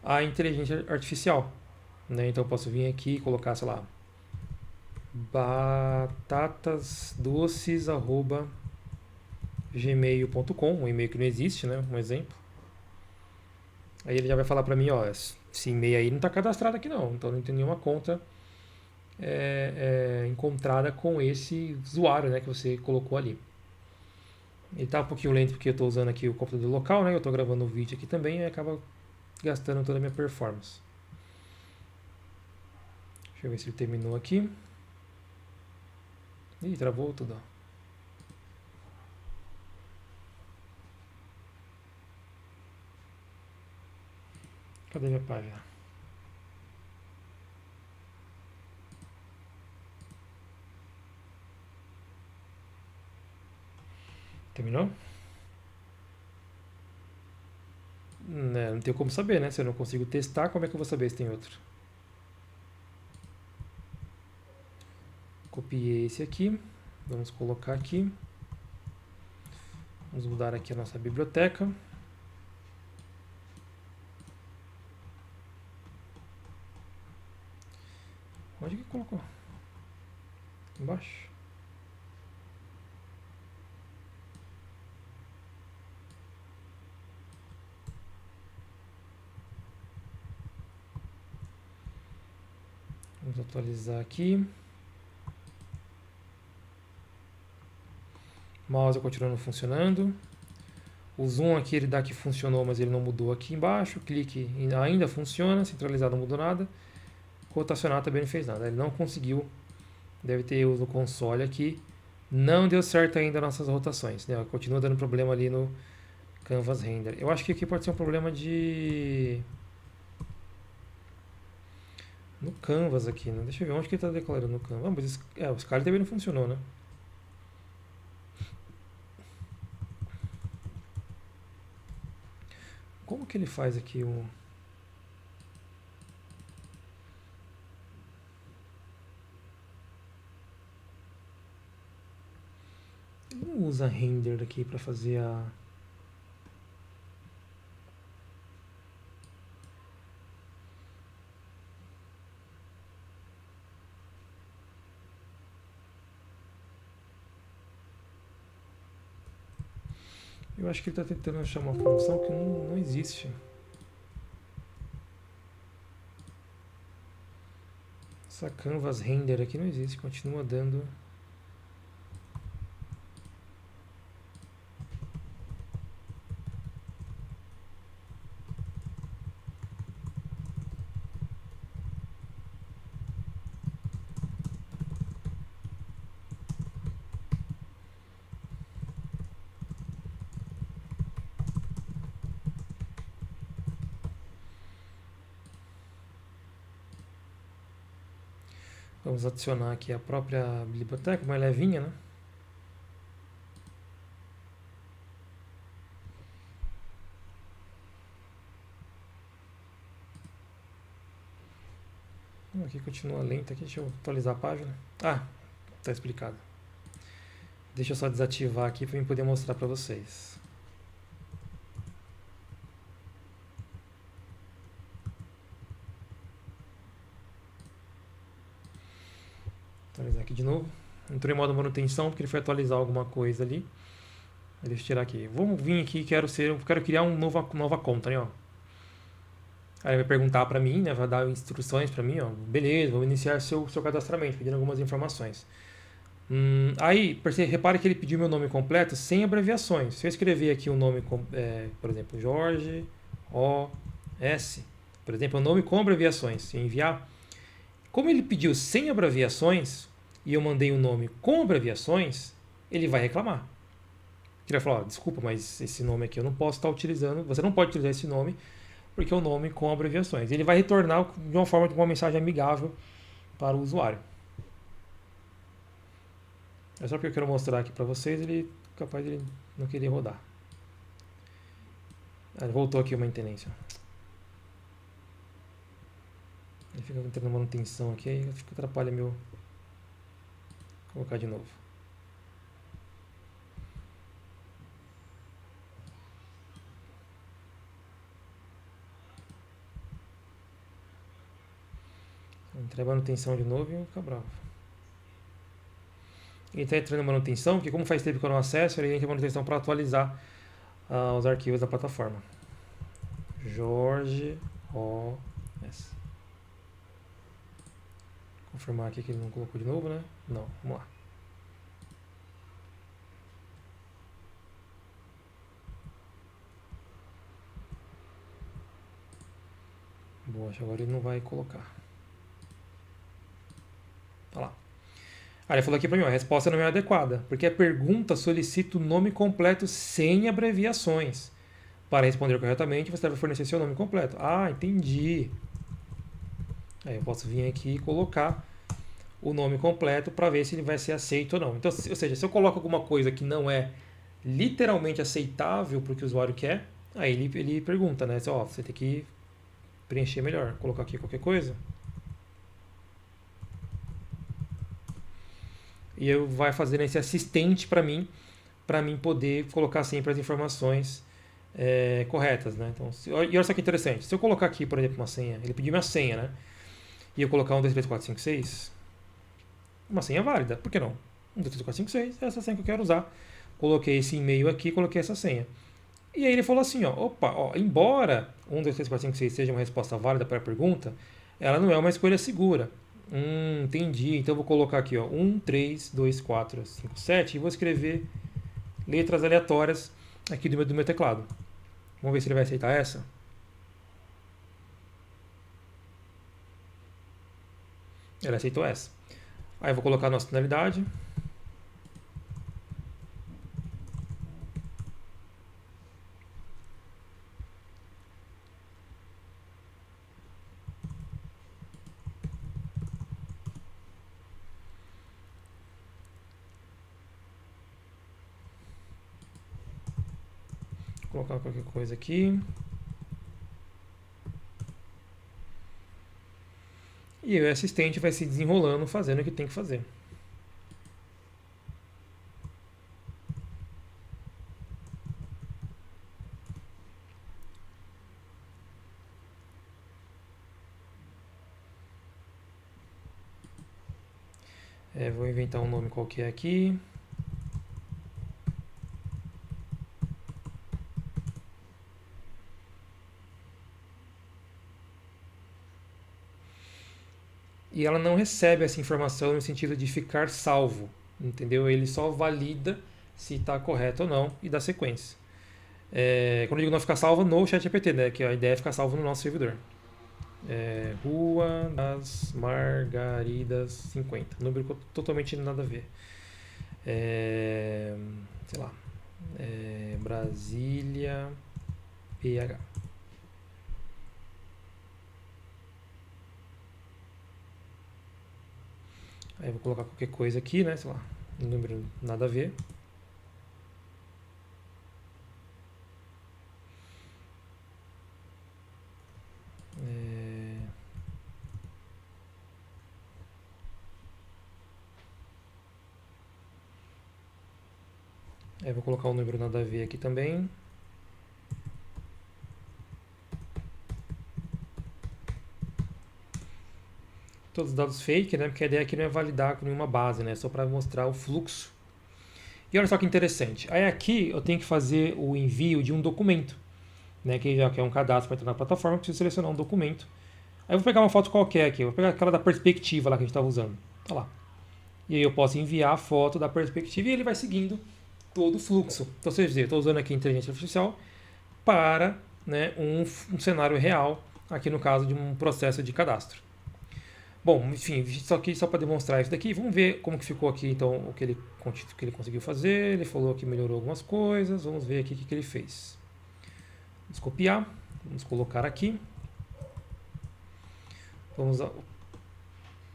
a inteligência artificial, né? Então eu posso vir aqui e colocar, sei lá, batatasdoces@gmail.com, um e-mail que não existe, né? Um exemplo. Aí ele já vai falar para mim, ó, esse e-mail aí não está cadastrado aqui não, então não tem nenhuma conta encontrada com esse usuário, né, que você colocou ali. Ele tá um pouquinho lento porque eu estou usando aqui o computador local, né? Eu estou gravando o vídeo aqui também e acaba gastando toda a minha performance. Deixa eu ver se ele terminou aqui. Ih, travou tudo. Cadê minha página? Terminou? Não tenho como saber, né? Se eu não consigo testar, como é que eu vou saber se tem outro? Copiei esse aqui. Vamos colocar aqui. Vamos mudar aqui a nossa biblioteca. Onde que colocou? Embaixo. Vamos atualizar aqui. Mouse continuando funcionando. O zoom aqui ele dá que funcionou, mas ele não mudou aqui embaixo. Clique ainda funciona, centralizado não mudou nada. Rotacionar também não fez nada. Ele não conseguiu. Deve ter erros no console aqui. Não deu certo ainda nossas rotações, né? Continua dando problema ali no Canvas Render. Eu acho que aqui pode ser um problema no Canvas aqui, né? Deixa eu ver onde que ele está declarando no Canvas. Mas o Skype também não funcionou, né? Como que ele faz aqui o... Ele não usa render aqui para fazer a... Eu acho que ele está tentando achar uma função que não existe. Essa Canvas Render aqui não existe, continua dando... Vamos adicionar aqui a própria biblioteca, mais levinha, né? Aqui continua lenta, aqui, deixa eu atualizar a página. Ah, tá explicado. Deixa eu só desativar aqui para eu poder mostrar para vocês. Atualizar aqui de novo. Entrou em modo manutenção porque ele foi atualizar alguma coisa ali. Deixa eu tirar aqui. Vamos vir aqui, quero criar uma nova conta, né? Ó. Aí vai perguntar para mim, né? Vai dar instruções para mim, ó. Beleza, vamos iniciar seu cadastramento, pedindo algumas informações. Aí, repare que ele pediu meu nome completo sem abreviações. Se eu escrever aqui o nome, por exemplo, Jorge O S, por exemplo, o nome com abreviações, se eu enviar, como ele pediu sem abreviações e eu mandei um nome com abreviações, ele vai reclamar. Ele vai falar, ó, desculpa, mas esse nome aqui eu não posso estar utilizando, você não pode utilizar esse nome porque é um nome com abreviações. Ele vai retornar de uma forma, de uma mensagem amigável para o usuário. É só porque eu quero mostrar aqui para vocês, ele capaz de ele não querer rodar. Ah, voltou aqui uma intendência. Ele fica entrando manutenção aqui, aí atrapalha meu... Vou colocar de novo. Entrar em manutenção de novo e eu vou ficar bravo. Ele está entrando em manutenção, porque como faz tempo que eu não acesso, ele entra em manutenção para atualizar os arquivos da plataforma. Jorge O S. Confirmar aqui que ele não colocou de novo, né? Não, vamos lá. Boa, acho que agora ele não vai colocar. Olha lá. Aí ele falou aqui para mim, ó, a resposta não é adequada, porque a pergunta solicita o nome completo sem abreviações. Para responder corretamente, você deve fornecer seu nome completo. Ah, entendi. Aí eu posso vir aqui e colocar o nome completo para ver se ele vai ser aceito ou não. Então, ou seja, se eu coloco alguma coisa que não é literalmente aceitável para o que o usuário quer, aí ele pergunta, né? Ó, você tem que preencher melhor. Colocar aqui qualquer coisa. E eu vai fazer esse assistente para mim poder colocar sempre as informações corretas, né? Então, e olha só que interessante. Se eu colocar aqui, por exemplo, uma senha, ele pediu minha senha, né? E eu colocar 1, 2, 3, 4, 5, 6, uma senha válida, por que não? 1, 2, 3, 4, 5, 6, é essa senha que eu quero usar. Coloquei esse e-mail aqui, coloquei essa senha. E aí ele falou assim, ó, opa, ó, embora 1, 2, 3, 4, 5, 6 seja uma resposta válida para a pergunta, ela não é uma escolha segura. Entendi. Então eu vou colocar aqui, ó, 1, 3, 2, 4, 5, 7 e vou escrever letras aleatórias aqui do meu teclado. Vamos ver se ele vai aceitar essa. Ele aceitou essa. Aí eu vou colocar a nossa tonalidade. Vou colocar qualquer coisa aqui. E o assistente vai se desenrolando, fazendo o que tem que fazer. Vou inventar um nome qualquer aqui. E ela não recebe essa informação no sentido de ficar salvo, entendeu? Ele só valida se está correto ou não e dá sequência. Quando eu digo não ficar salvo no ChatGPT, né? Que a ideia é ficar salvo no nosso servidor. Rua das Margaridas 50. Número totalmente nada a ver. Sei lá. Brasília PH. Aí eu vou colocar qualquer coisa aqui, né? Sei lá. Número nada a ver. Aí vou colocar o número nada a ver aqui também. Todos os dados fake, né? Porque a ideia aqui não é validar com nenhuma base, né? Só para mostrar o fluxo. E olha só que interessante. Aí aqui eu tenho que fazer o envio de um documento, né? Que já que é um cadastro para entrar na plataforma, eu preciso selecionar um documento. Aí eu vou pegar uma foto qualquer aqui, eu vou pegar aquela da perspectiva lá que a gente estava usando. Olha lá. E aí eu posso enviar a foto da perspectiva e ele vai seguindo todo o fluxo. Então, ou seja, eu estou usando aqui a inteligência artificial para, né, um cenário real, aqui no caso de um processo de cadastro. Bom, enfim, só para demonstrar isso daqui, vamos ver como que ficou aqui então o que ele conseguiu fazer. Ele falou que melhorou algumas coisas, vamos ver aqui o que ele fez. Vamos copiar, vamos colocar aqui.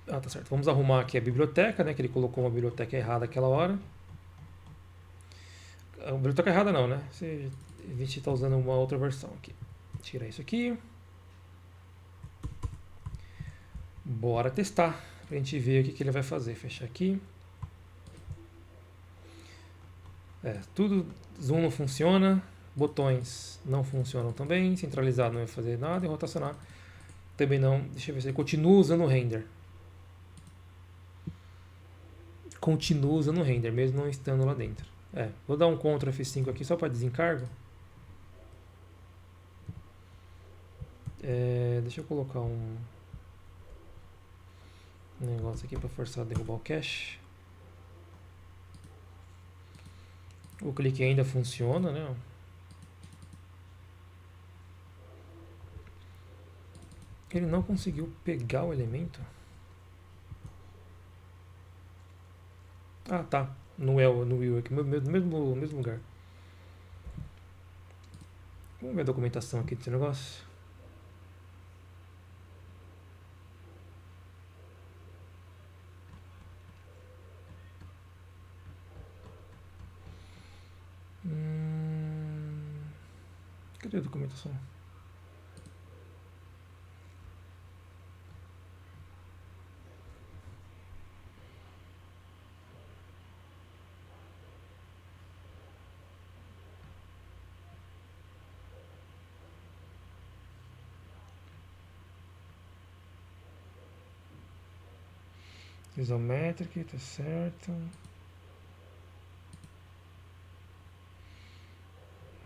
Tá certo. Vamos arrumar aqui a biblioteca, né? Que ele colocou uma biblioteca errada aquela hora. A biblioteca errada não, né? A gente está usando uma outra versão aqui. Tira isso aqui. Bora testar, pra gente ver o que ele vai fazer. Fechar aqui. Tudo, zoom não funciona, botões não funcionam também, centralizado não vai fazer nada e rotacionar também não. Deixa eu ver se ele continua usando o render. Continua usando o render, mesmo não estando lá dentro. Vou dar um Ctrl F5 aqui só para desencargo. Deixa eu colocar um negócio aqui para forçar a derrubar o cache. O clique ainda funciona, né? Ele não conseguiu pegar o elemento. Ah, tá. No Will aqui, no mesmo lugar. Vamos ver a documentação aqui desse negócio. Cadê a documentação? Isometric, tá certo.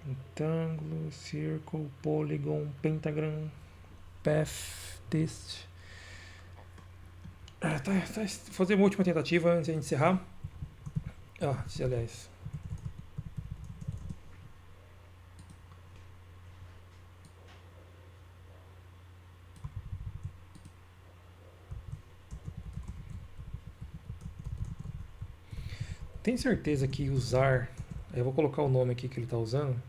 Retângulo, circle, polygon, pentagram, path, test. Fazer uma última tentativa antes de encerrar. Aliás. Tem certeza que usar. Eu vou colocar o nome aqui que ele está usando.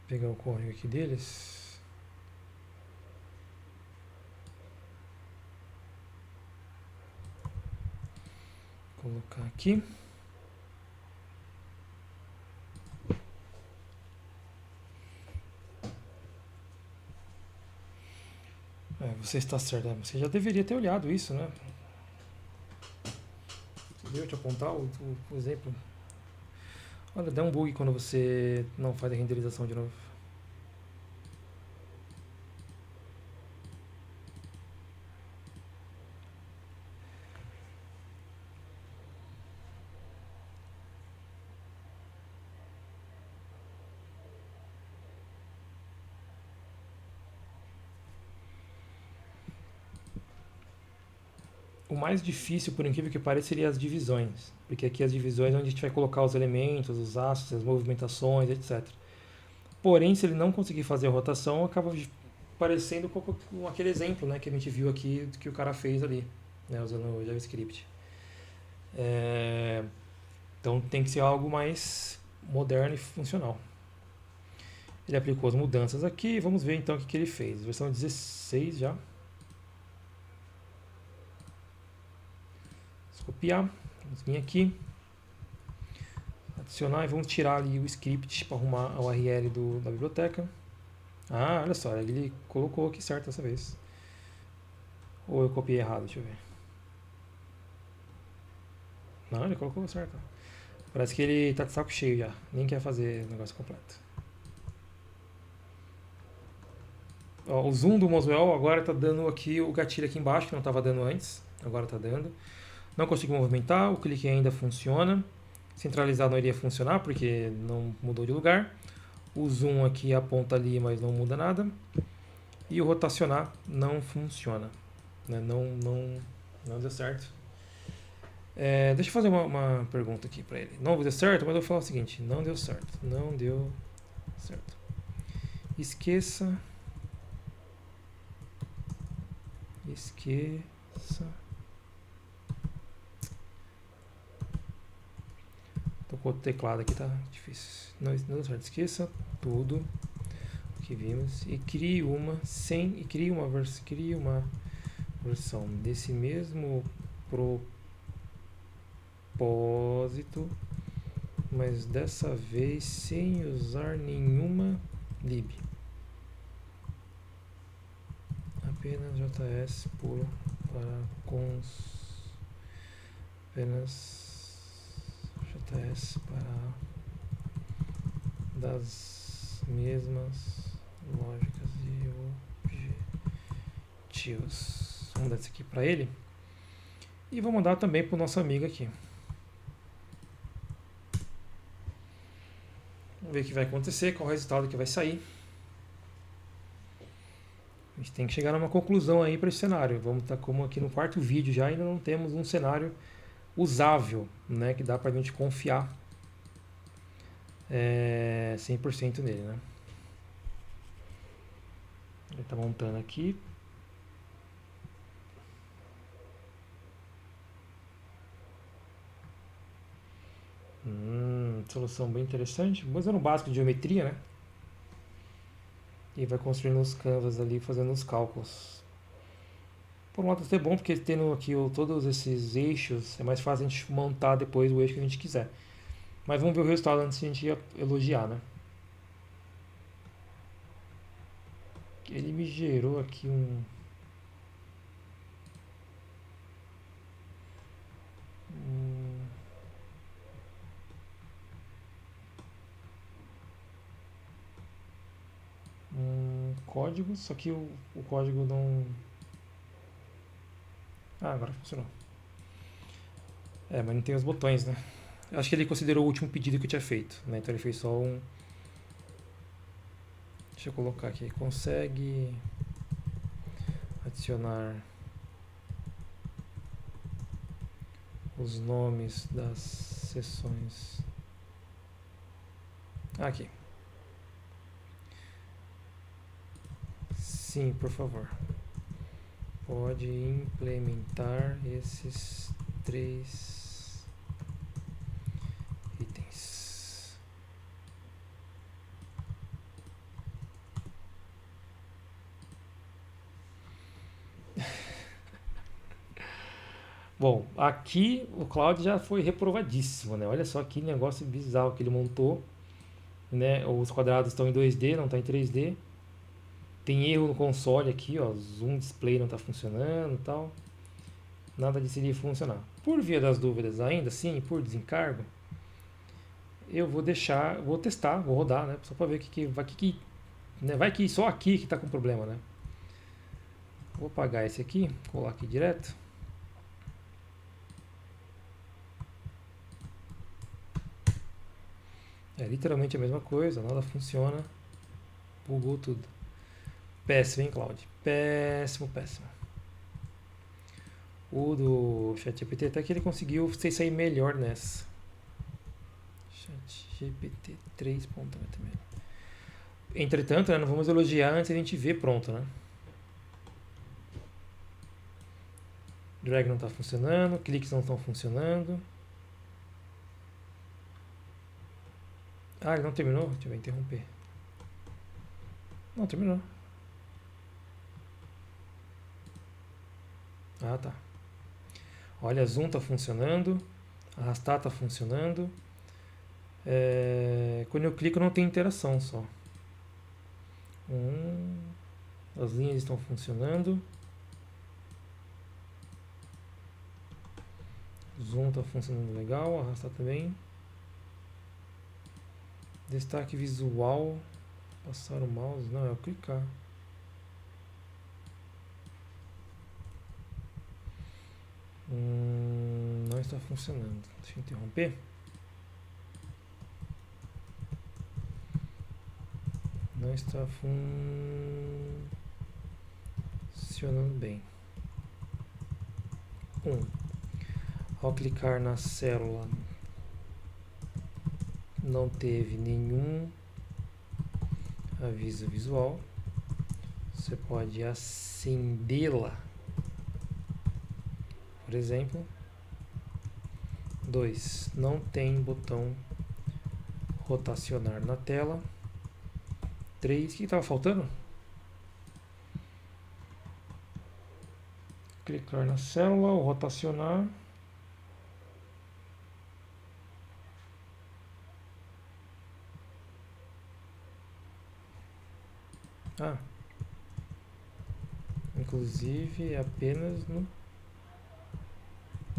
Pegar o código aqui deles. Colocar aqui. Você está certo. Você já deveria ter olhado isso, né? Você deu te apontar o exemplo. Olha, dá um bug quando você não faz a renderização de novo. O mais difícil, por incrível que pareça, seria as divisões. Porque aqui as divisões é onde a gente vai colocar os elementos, os astros, as movimentações, etc. Porém, se ele não conseguir fazer a rotação, acaba parecendo com aquele exemplo, né, que a gente viu aqui, que o cara fez ali, né, usando o JavaScript. Então tem que ser algo mais moderno e funcional. Ele aplicou as mudanças aqui. Vamos ver então o que ele fez. Versão 16 já. Vamos copiar. Vamos vir aqui. Adicionar e vamos tirar ali o script para arrumar a URL da biblioteca. Ah, olha só, ele colocou aqui certo dessa vez. Ou eu copiei errado, deixa eu ver. Não, ele colocou certo. Parece que ele tá de saco cheio já, nem quer fazer o negócio completo. Ó, o zoom do Moswell agora tá dando aqui o gatilho aqui embaixo, que não estava dando antes. Agora tá dando. Não consigo movimentar, o clique ainda funciona. Centralizado não iria funcionar porque não mudou de lugar. O zoom aqui aponta ali, mas não muda nada. E o rotacionar não funciona. Né? Não deu certo. Deixa eu fazer uma pergunta aqui para ele. Não deu certo, mas eu vou falar o seguinte. Não deu certo. Não deu certo. Esqueça. Tô com o teclado aqui, tá difícil. Não deu certo. Esqueça tudo que vimos e crie uma versão desse mesmo propósito, mas dessa vez sem usar nenhuma lib. Apenas JS puro para apenas JS para das mesmas lógicas e objetivos. Vamos dar isso aqui para ele e vou mandar também para o nosso amigo aqui. Vamos ver o que vai acontecer, qual o resultado que vai sair. A gente tem que chegar a uma conclusão aí para esse cenário. Vamos estar como aqui no quarto vídeo já, ainda não temos um cenário usável, né, que dá para a gente confiar 100% nele, né? Ele está montando aqui. Solução bem interessante. Usando o básico de geometria, né? E vai construindo os canvas ali, fazendo os cálculos. Por um lado até bom, porque tendo aqui todos esses eixos, é mais fácil a gente montar depois o eixo que a gente quiser. Mas vamos ver o resultado antes de a gente elogiar, né? Ele me gerou aqui código, só que o código não... Ah, agora funcionou. Mas não tem os botões, né? Acho que ele considerou o último pedido que eu tinha feito, né? Então ele fez só um... Deixa eu colocar aqui. Consegue adicionar os nomes das seções. Aqui. Sim, por favor. Pode implementar esses 3 itens. Bom, aqui o Claude já foi reprovadíssimo, né? Olha só que negócio bizarro que ele montou, né? Os quadrados estão em 2D, não está em 3D. Tem erro no console aqui, ó, zoom display não está funcionando e tal. Nada disso iria funcionar. Por via das dúvidas, ainda assim, por desencargo, eu vou deixar, vou testar, vou rodar, né? Só para ver né, vai que só aqui que está com problema, né? Vou apagar esse aqui, colar aqui direto. É literalmente a mesma coisa, nada funciona. Bugou tudo. Péssimo, hein, Claude? Péssimo, péssimo. O do ChatGPT até que ele conseguiu sair melhor nessa. ChatGPT 3.HTML. Entretanto, né, não vamos elogiar antes a gente ver pronto, né? Drag não está funcionando, cliques não estão funcionando. Ah, ele não terminou? Deixa eu interromper. Não, terminou. Ah, tá. Olha, zoom tá funcionando. Arrastar tá funcionando. Quando eu clico não tem interação só. As linhas estão funcionando. Zoom tá funcionando legal. Arrastar também. Destaque visual. Passar o mouse. Não, é o clicar. Não está funcionando. Deixa eu interromper. Não está funcionando bem. Ao clicar na célula, não teve nenhum aviso visual. Você pode acendê-la, por exemplo. 2. Não tem botão rotacionar na tela. 3. O que estava faltando? Clicar na célula, ou rotacionar. Inclusive é apenas no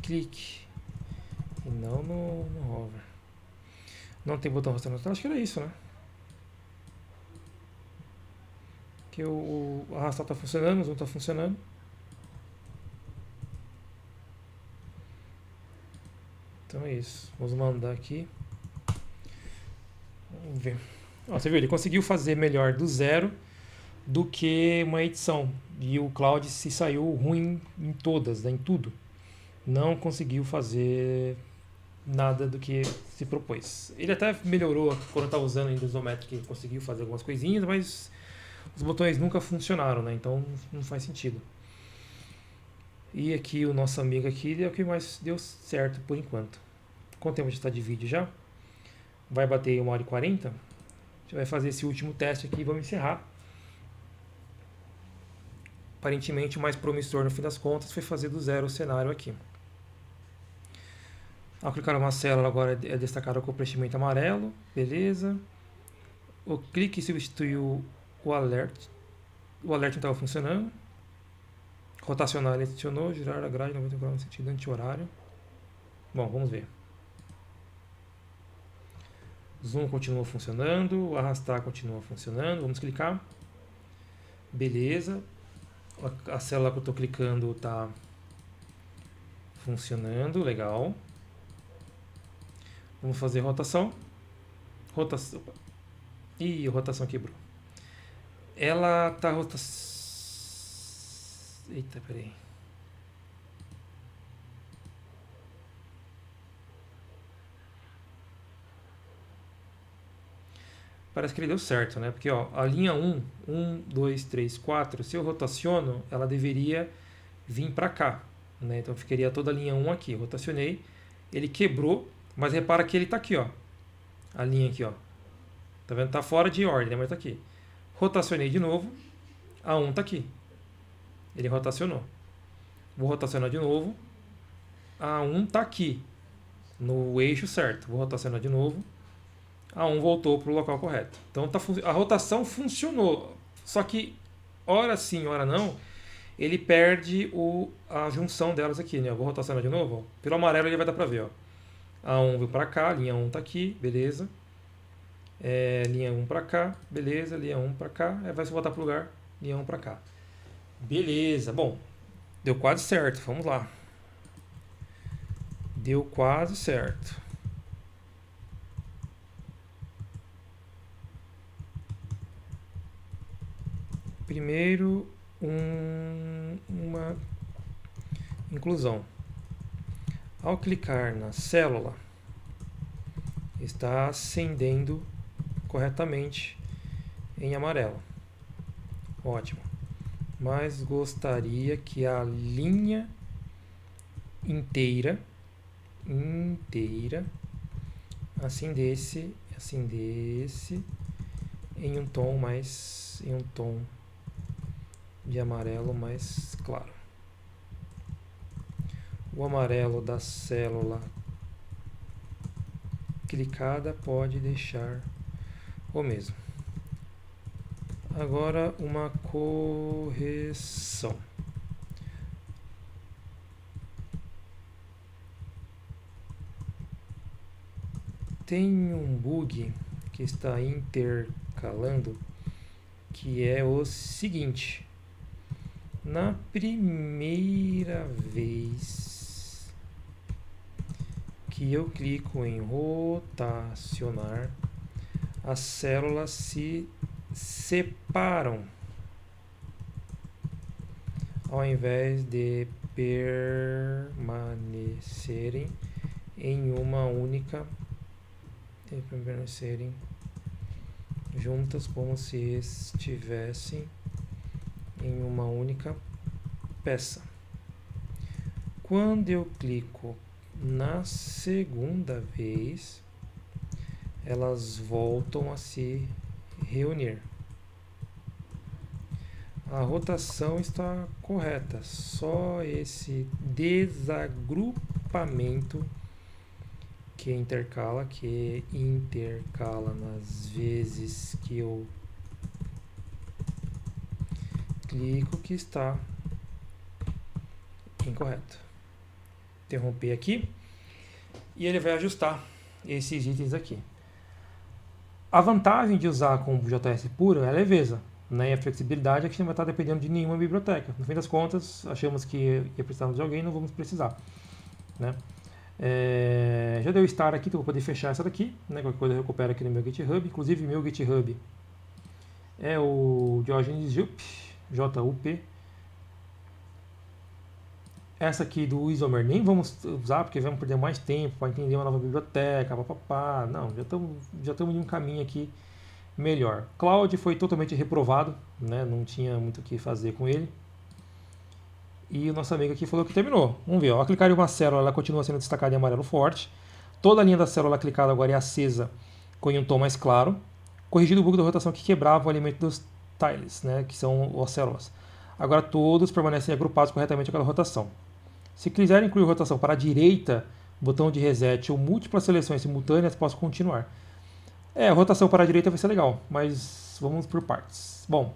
clique e não no hover. Não tem botão rotacionar na tela, acho que era isso, né? Que o arrastar está funcionando, o zoom está funcionando. Então é isso. Vamos mandar aqui. Vamos ver. Ó, você viu, ele conseguiu fazer melhor do zero do que uma edição. E o Cloud se saiu ruim em todas, né, em tudo. Não conseguiu fazer nada do que se propôs. Ele até melhorou quando estava usando ainda o Isometric, ele conseguiu fazer algumas coisinhas, mas os botões nunca funcionaram, né? Então não faz sentido. E aqui o nosso amigo aqui é o que mais deu certo por enquanto. Quanto tempo já está de vídeo já? Vai bater 1h40. A gente vai fazer esse último teste aqui e vamos encerrar. Aparentemente o mais promissor no fim das contas foi fazer do zero o cenário aqui. Ao clicar numa célula agora é destacado com o preenchimento amarelo, beleza. O clique substituiu o alert. O alert não estava funcionando. Rotacionar ele adicionou, girar a grade 90 graus no sentido anti-horário. Bom, vamos ver. Zoom continua funcionando, arrastar continua funcionando. Vamos clicar. Beleza. A célula que eu estou clicando está funcionando, legal. Vamos fazer rotação. Rotação. Ih, a rotação quebrou. Ela está Eita, peraí. Parece que ele deu certo, né? Porque ó, a linha 1, 2, 3, 4, se eu rotaciono, ela deveria vir para cá, né? Então ficaria toda a linha 1 aqui. Eu rotacionei, ele quebrou, mas repara que ele está aqui, ó. A linha aqui, ó. Tá vendo? Tá fora de ordem, né? Mas tá aqui. Rotacionei de novo, a 1 tá aqui. Ele rotacionou. Vou rotacionar de novo, a 1 tá aqui, no eixo certo. Vou rotacionar de novo, a 1 voltou para o local correto. Então a rotação funcionou. Só que, hora sim, hora não, ele perde a junção delas aqui, né? Eu vou rotacionar de novo. Ó. Pelo amarelo ele vai dar para ver. Ó. A 1 veio para cá, linha 1 tá aqui, beleza. Linha 1 para cá, beleza. Linha 1 para cá, vai se voltar para o lugar, linha 1 para cá. Beleza, bom. Deu quase certo, vamos lá. Deu quase certo. Primeiro, uma inclusão. Ao clicar na célula, está acendendo corretamente em amarelo. Ótimo. Mas gostaria que a linha inteira acendesse em um tom de amarelo mais claro. O amarelo da célula clicada pode deixar o mesmo. Agora uma correção. Tem um bug que está intercalando, que é o seguinte: na primeira vez que eu clico em rotacionar, as células se separam ao invés de permanecerem em uma única juntas como se estivessem em uma única peça. Quando eu clico na segunda vez, elas voltam a se reunir. A rotação está correta, só esse desagrupamento que intercala nas vezes que eu clico que está incorreto. Interromper aqui e ele vai ajustar esses itens aqui. A vantagem de usar com o JS puro é a leveza, né? E a flexibilidade é que a gente não vai estar dependendo de nenhuma biblioteca. No fim das contas, achamos que ia precisar de alguém, não vamos precisar, né? Já deu start aqui, então vou poder fechar essa daqui, né? Qualquer coisa eu recupero aqui no meu GitHub. Inclusive, meu GitHub é o Diogenes Jup. Essa aqui do Isomer nem vamos usar, porque vamos perder mais tempo para entender uma nova biblioteca, papapá. Não, já estamos em um caminho aqui melhor. Cloud foi totalmente reprovado, né? Não tinha muito o que fazer com ele. E o nosso amigo aqui falou que terminou. Vamos ver, ó. Ao clicar em uma célula, ela continua sendo destacada em amarelo forte. Toda a linha da célula clicada agora é acesa com um tom mais claro. Corrigido o bug da rotação que quebrava o alimento dos tiles, né, que são as células. Agora todos permanecem agrupados corretamente com aquela rotação. Se quiser incluir rotação para a direita, botão de reset ou múltiplas seleções simultâneas, posso continuar. A rotação para a direita vai ser legal, mas vamos por partes. Bom,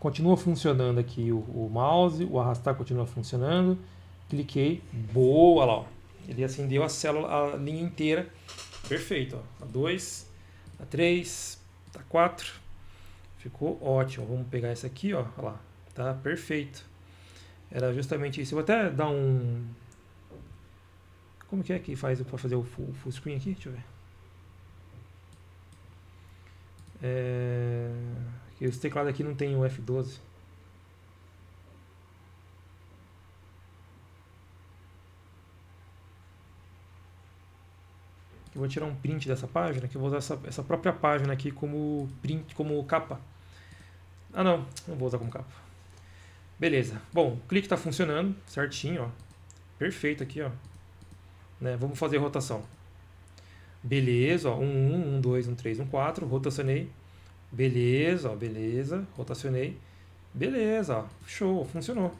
continua funcionando aqui o mouse, o arrastar continua funcionando. Cliquei, boa lá, ó. Ele acendeu a célula, a linha inteira. Perfeito, ó. A 2, a 3, a 4. Ficou ótimo. Vamos pegar essa aqui, ó. Olha lá, tá perfeito. Era justamente isso. Eu vou até dar um... Como que é que faz para fazer o full screen aqui? Deixa eu ver. Esse teclado aqui não tem o F12. Eu vou tirar um print dessa página, que eu vou usar essa própria página aqui como print, como capa. Ah, não vou usar como capa. Beleza. Bom, o clique está funcionando certinho, ó. Perfeito aqui, ó. Né? Vamos fazer a rotação. Beleza, ó. 1, 2, 1, 3, 1, 4. Rotacionei. Beleza, ó. Beleza. Rotacionei. Beleza, ó. Show, funcionou.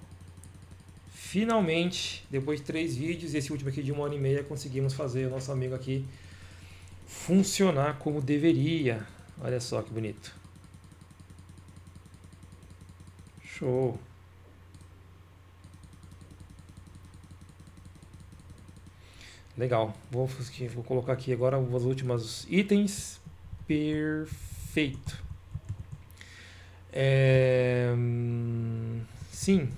Finalmente, depois de 3 vídeos, esse último aqui de 1 hora e meia, conseguimos fazer o nosso amigo aqui funcionar como deveria. Olha só que bonito. Show. Legal. Vou colocar aqui agora os últimos itens. Perfeito. Sim.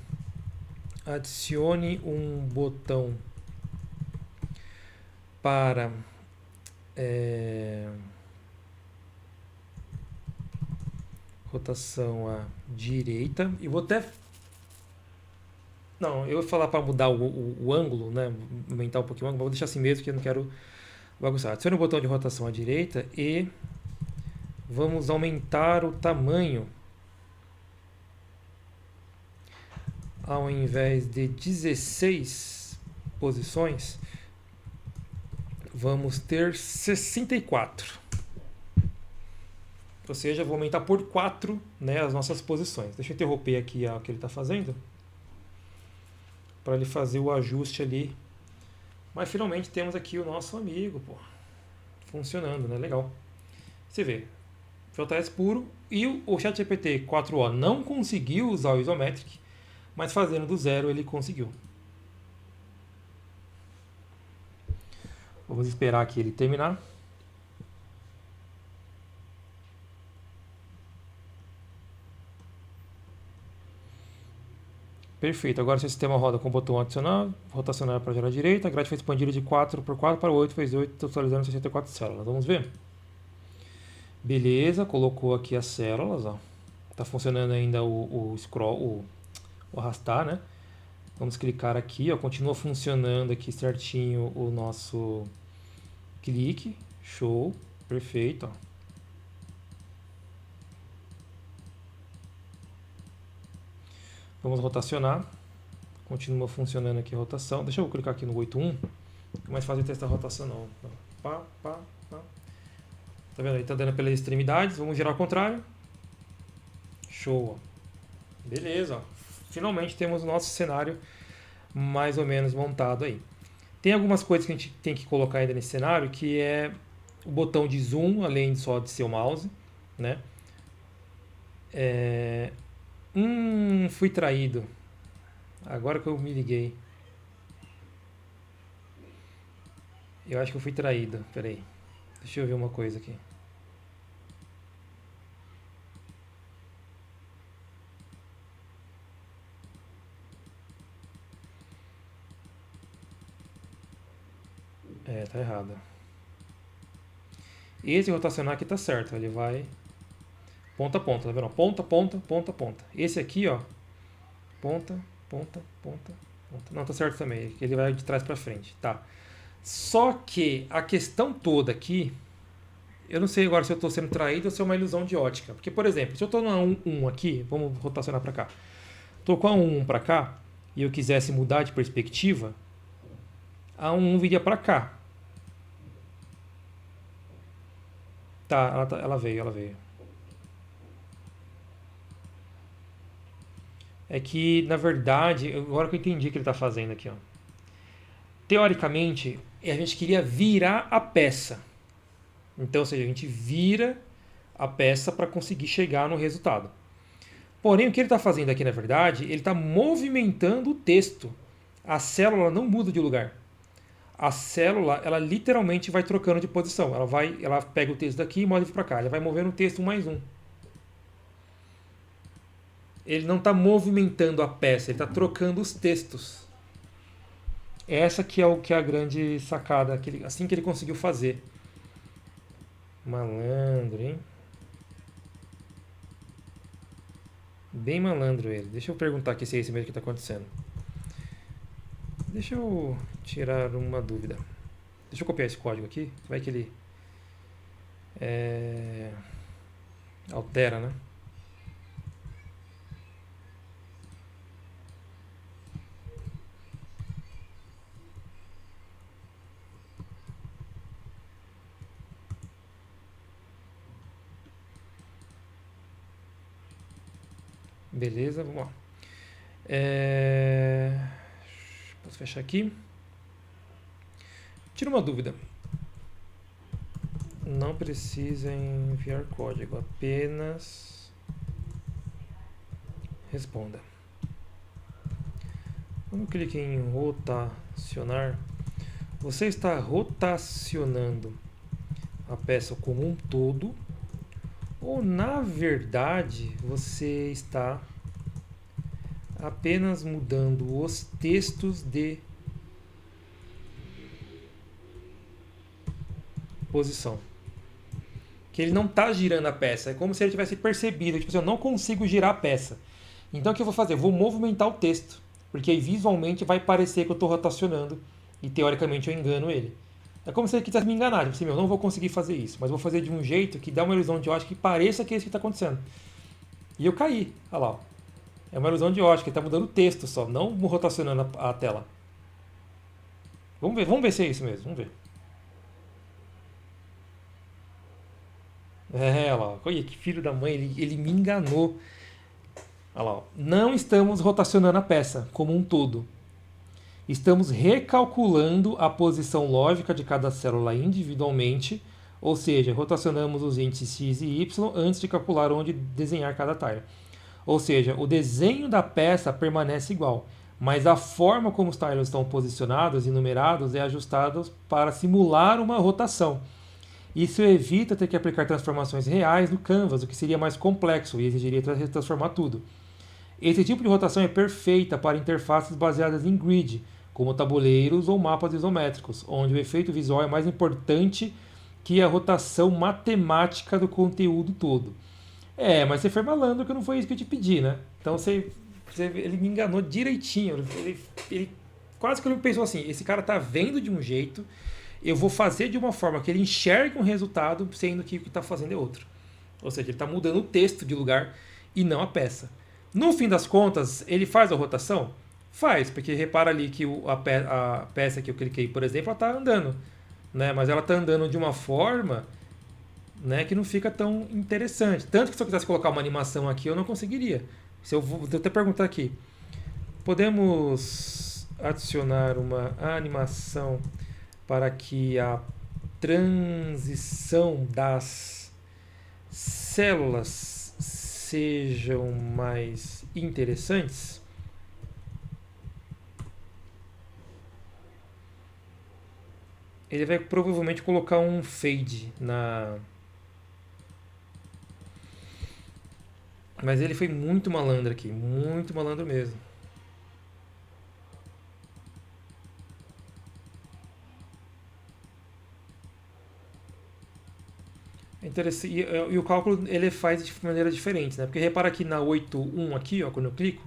Adicione um botão para rotação à direita. E vou até... Não, eu vou falar para mudar o ângulo, né? Aumentar um pouquinho o ângulo, vou deixar assim mesmo, que eu não quero bagunçar. Adicione o botão de rotação à direita e vamos aumentar o tamanho. Ao invés de 16 posições, vamos ter 64. Ou seja, vou aumentar por 4, né, as nossas posições. Deixa eu interromper aqui o que ele está fazendo, para ele fazer o ajuste ali. Mas finalmente temos aqui o nosso amigo, pô, funcionando, né? Legal. Você vê, JS puro, e o ChatGPT 4o não conseguiu usar o Isometric, mas fazendo do zero ele conseguiu. Vamos esperar aqui ele terminar. Perfeito, agora o sistema roda com o botão adicionar, rotacionar para gerar a direita, a grade foi expandida de 4 por 4 para 8, fez 8, totalizando 64 células. Vamos ver? Beleza, colocou aqui as células, ó. Tá funcionando ainda o scroll, o arrastar, né? Vamos clicar aqui, ó, continua funcionando aqui certinho o nosso clique, show, perfeito, ó. Vamos rotacionar. Continua funcionando aqui a rotação. Deixa eu clicar aqui no 8.1. É mais fácil testar a rotação não. Pá, pá, pá. Tá vendo? Ele tá dando pelas extremidades. Vamos girar ao contrário. Show. Ó. Beleza. Ó. Finalmente temos o nosso cenário mais ou menos montado aí. Tem algumas coisas que a gente tem que colocar ainda nesse cenário, que é o botão de zoom, além só de ser o mouse, né? Fui traído. Agora que eu me liguei. Eu acho que eu fui traído. Peraí. Deixa eu ver uma coisa aqui. Tá errado. Esse rotacionar aqui tá certo. Ele vai ponta a ponta, tá vendo? Ponta, ponta, ponta, ponta. Esse aqui, ó. Ponta, ponta, ponta, ponta. Não, tá certo também. Ele vai de trás pra frente. Tá. Só que a questão toda aqui, eu não sei agora se eu estou sendo traído ou se é uma ilusão de ótica. Porque, por exemplo, se eu estou na 1 aqui, vamos rotacionar para cá. Estou com a 1 para cá e eu quisesse mudar de perspectiva, a 1 viria para cá. Tá, ela veio, ela veio. É que, na verdade, agora que eu entendi o que ele está fazendo aqui, ó. Teoricamente, a gente queria virar a peça. Então, ou seja, a gente vira a peça para conseguir chegar no resultado. Porém, o que ele está fazendo aqui, na verdade, ele está movimentando o texto. A célula não muda de lugar. A célula, ela literalmente vai trocando de posição. Ela pega o texto daqui e move para cá. Ela vai movendo o texto mais um. Ele não está movimentando a peça, ele está trocando os textos. Essa que é a grande sacada, assim que ele conseguiu fazer. Malandro, hein? Bem malandro ele. Deixa eu perguntar aqui se é isso mesmo que está acontecendo. Deixa eu tirar uma dúvida. Deixa eu copiar esse código aqui. Vai que ele altera, né? Beleza, vamos lá. Posso fechar aqui? Tira uma dúvida. Não precisa enviar código, apenas responda. Quando eu clique em rotacionar, você está rotacionando a peça como um todo, ou na verdade você está apenas mudando os textos de posição. Que ele não está girando a peça, é como se ele tivesse percebido, tipo assim, eu não consigo girar a peça. Então o que eu vou fazer? Eu vou movimentar o texto, porque aí visualmente vai parecer que eu estou rotacionando e teoricamente eu engano ele. É como se ele quisesse me enganar, tipo assim, eu não vou conseguir fazer isso, mas vou fazer de um jeito que dá uma ilusão de ótica que pareça que é isso que está acontecendo. E eu caí, olha lá. Ó. É uma ilusão de ótica, ele está mudando o texto só, não rotacionando a tela. Vamos ver se é isso mesmo, vamos ver. É, olha lá. Olha que filho da mãe, ele me enganou. Olha lá, ó. Não estamos rotacionando a peça como um todo. Estamos recalculando a posição lógica de cada célula individualmente, ou seja, rotacionamos os índices x e y antes de calcular onde desenhar cada tile. Ou seja, o desenho da peça permanece igual, mas a forma como os tiles estão posicionados e numerados é ajustada para simular uma rotação. Isso evita ter que aplicar transformações reais no canvas, o que seria mais complexo e exigiria transformar tudo. Esse tipo de rotação é perfeita para interfaces baseadas em grid, como tabuleiros ou mapas isométricos, onde o efeito visual é mais importante que a rotação matemática do conteúdo todo. É, mas você foi malandro que não foi isso que eu te pedi, né? Então ele me enganou direitinho. Ele quase que ele pensou assim: esse cara tá vendo de um jeito, eu vou fazer de uma forma que ele enxergue um resultado, sendo que o que está fazendo é outro. Ou seja, ele está mudando o texto de lugar e não a peça. No fim das contas, ele faz a rotação? Faz, porque repara ali que a peça que eu cliquei, por exemplo, ela está andando. Né? Mas ela está andando de uma forma, né, que não fica tão interessante. Tanto que se eu quisesse colocar uma animação aqui, eu não conseguiria. Vou até perguntar aqui. Podemos adicionar uma animação para que a transição das células sejam mais interessantes? Ele vai provavelmente colocar um fade na... Mas ele foi muito malandro aqui, muito malandro mesmo. É interessante. E o cálculo ele faz de maneira diferente, né? Porque repara que na 8.1 aqui, ó, quando eu clico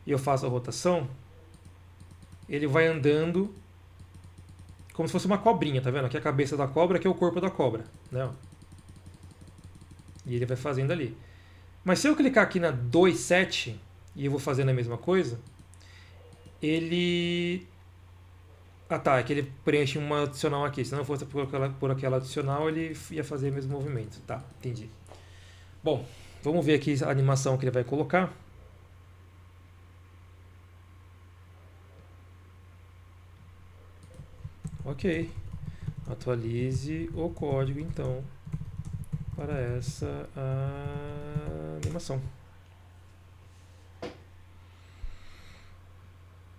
e eu faço a rotação, ele vai andando como se fosse uma cobrinha, tá vendo? Aqui é a cabeça da cobra, aqui é o corpo da cobra, né? E ele vai fazendo ali. Mas se eu clicar aqui na 2.7 e eu vou fazendo a mesma coisa, ele... Ah tá, é que ele preenche uma adicional aqui. Se não fosse por aquela adicional, ele ia fazer o mesmo movimento. Tá, entendi. Bom, vamos ver aqui a animação que ele vai colocar. Ok. Atualize o código então para essa animação.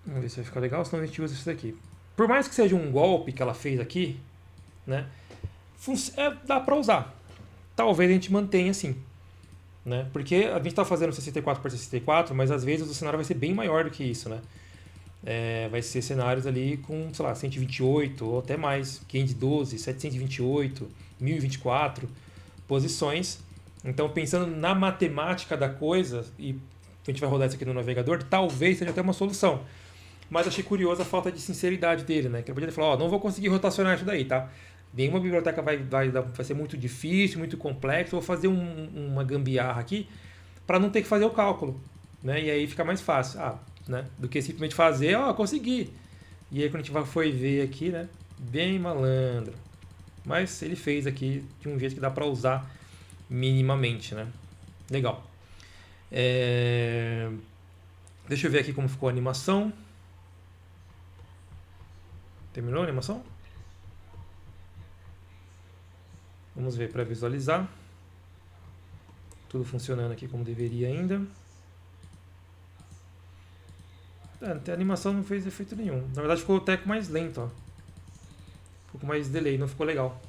Vamos ver se vai ficar legal, senão a gente usa isso daqui. Por mais que seja um golpe que ela fez aqui, né, dá para usar. Talvez a gente mantenha assim. Né? Porque a gente está fazendo 64 por 64, mas às vezes o cenário vai ser bem maior do que isso. Né? Vai ser cenários ali com, sei lá, 128 ou até mais, 512, 728, 1024 posições. Então, pensando na matemática da coisa, e a gente vai rodar isso aqui no navegador, talvez seja até uma solução. Mas achei curioso a falta de sinceridade dele, né? Que ele podia ter falado, ó, não vou conseguir rotacionar isso daí, tá? Nenhuma biblioteca vai ser muito difícil, muito complexo, vou fazer uma gambiarra aqui para não ter que fazer o cálculo, né? E aí fica mais fácil, né? Do que simplesmente fazer, ó, consegui. E aí quando a gente foi ver aqui, né? Bem malandro. Mas ele fez aqui de um jeito que dá para usar minimamente, né? Legal. Deixa eu ver aqui como ficou a animação. Terminou a animação? Vamos ver para visualizar. Tudo funcionando aqui como deveria ainda. A animação não fez efeito nenhum. Na verdade ficou até mais lento, ó. Um pouco mais delay, não ficou legal.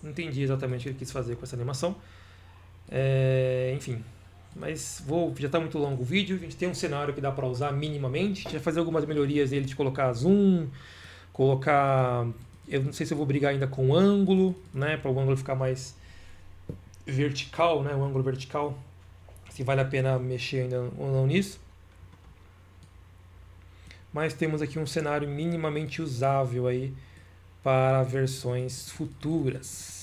Não entendi exatamente o que ele quis fazer com essa animação. Enfim. Mas já está muito longo o vídeo. A gente tem um cenário que dá para usar minimamente. A gente vai fazer algumas melhorias dele de colocar zoom, colocar... Eu não sei se eu vou brigar ainda com o ângulo, né? Para o ângulo ficar mais vertical, né? O ângulo vertical. Se vale a pena mexer ainda ou não nisso. Mas temos aqui um cenário minimamente usável aí para versões futuras.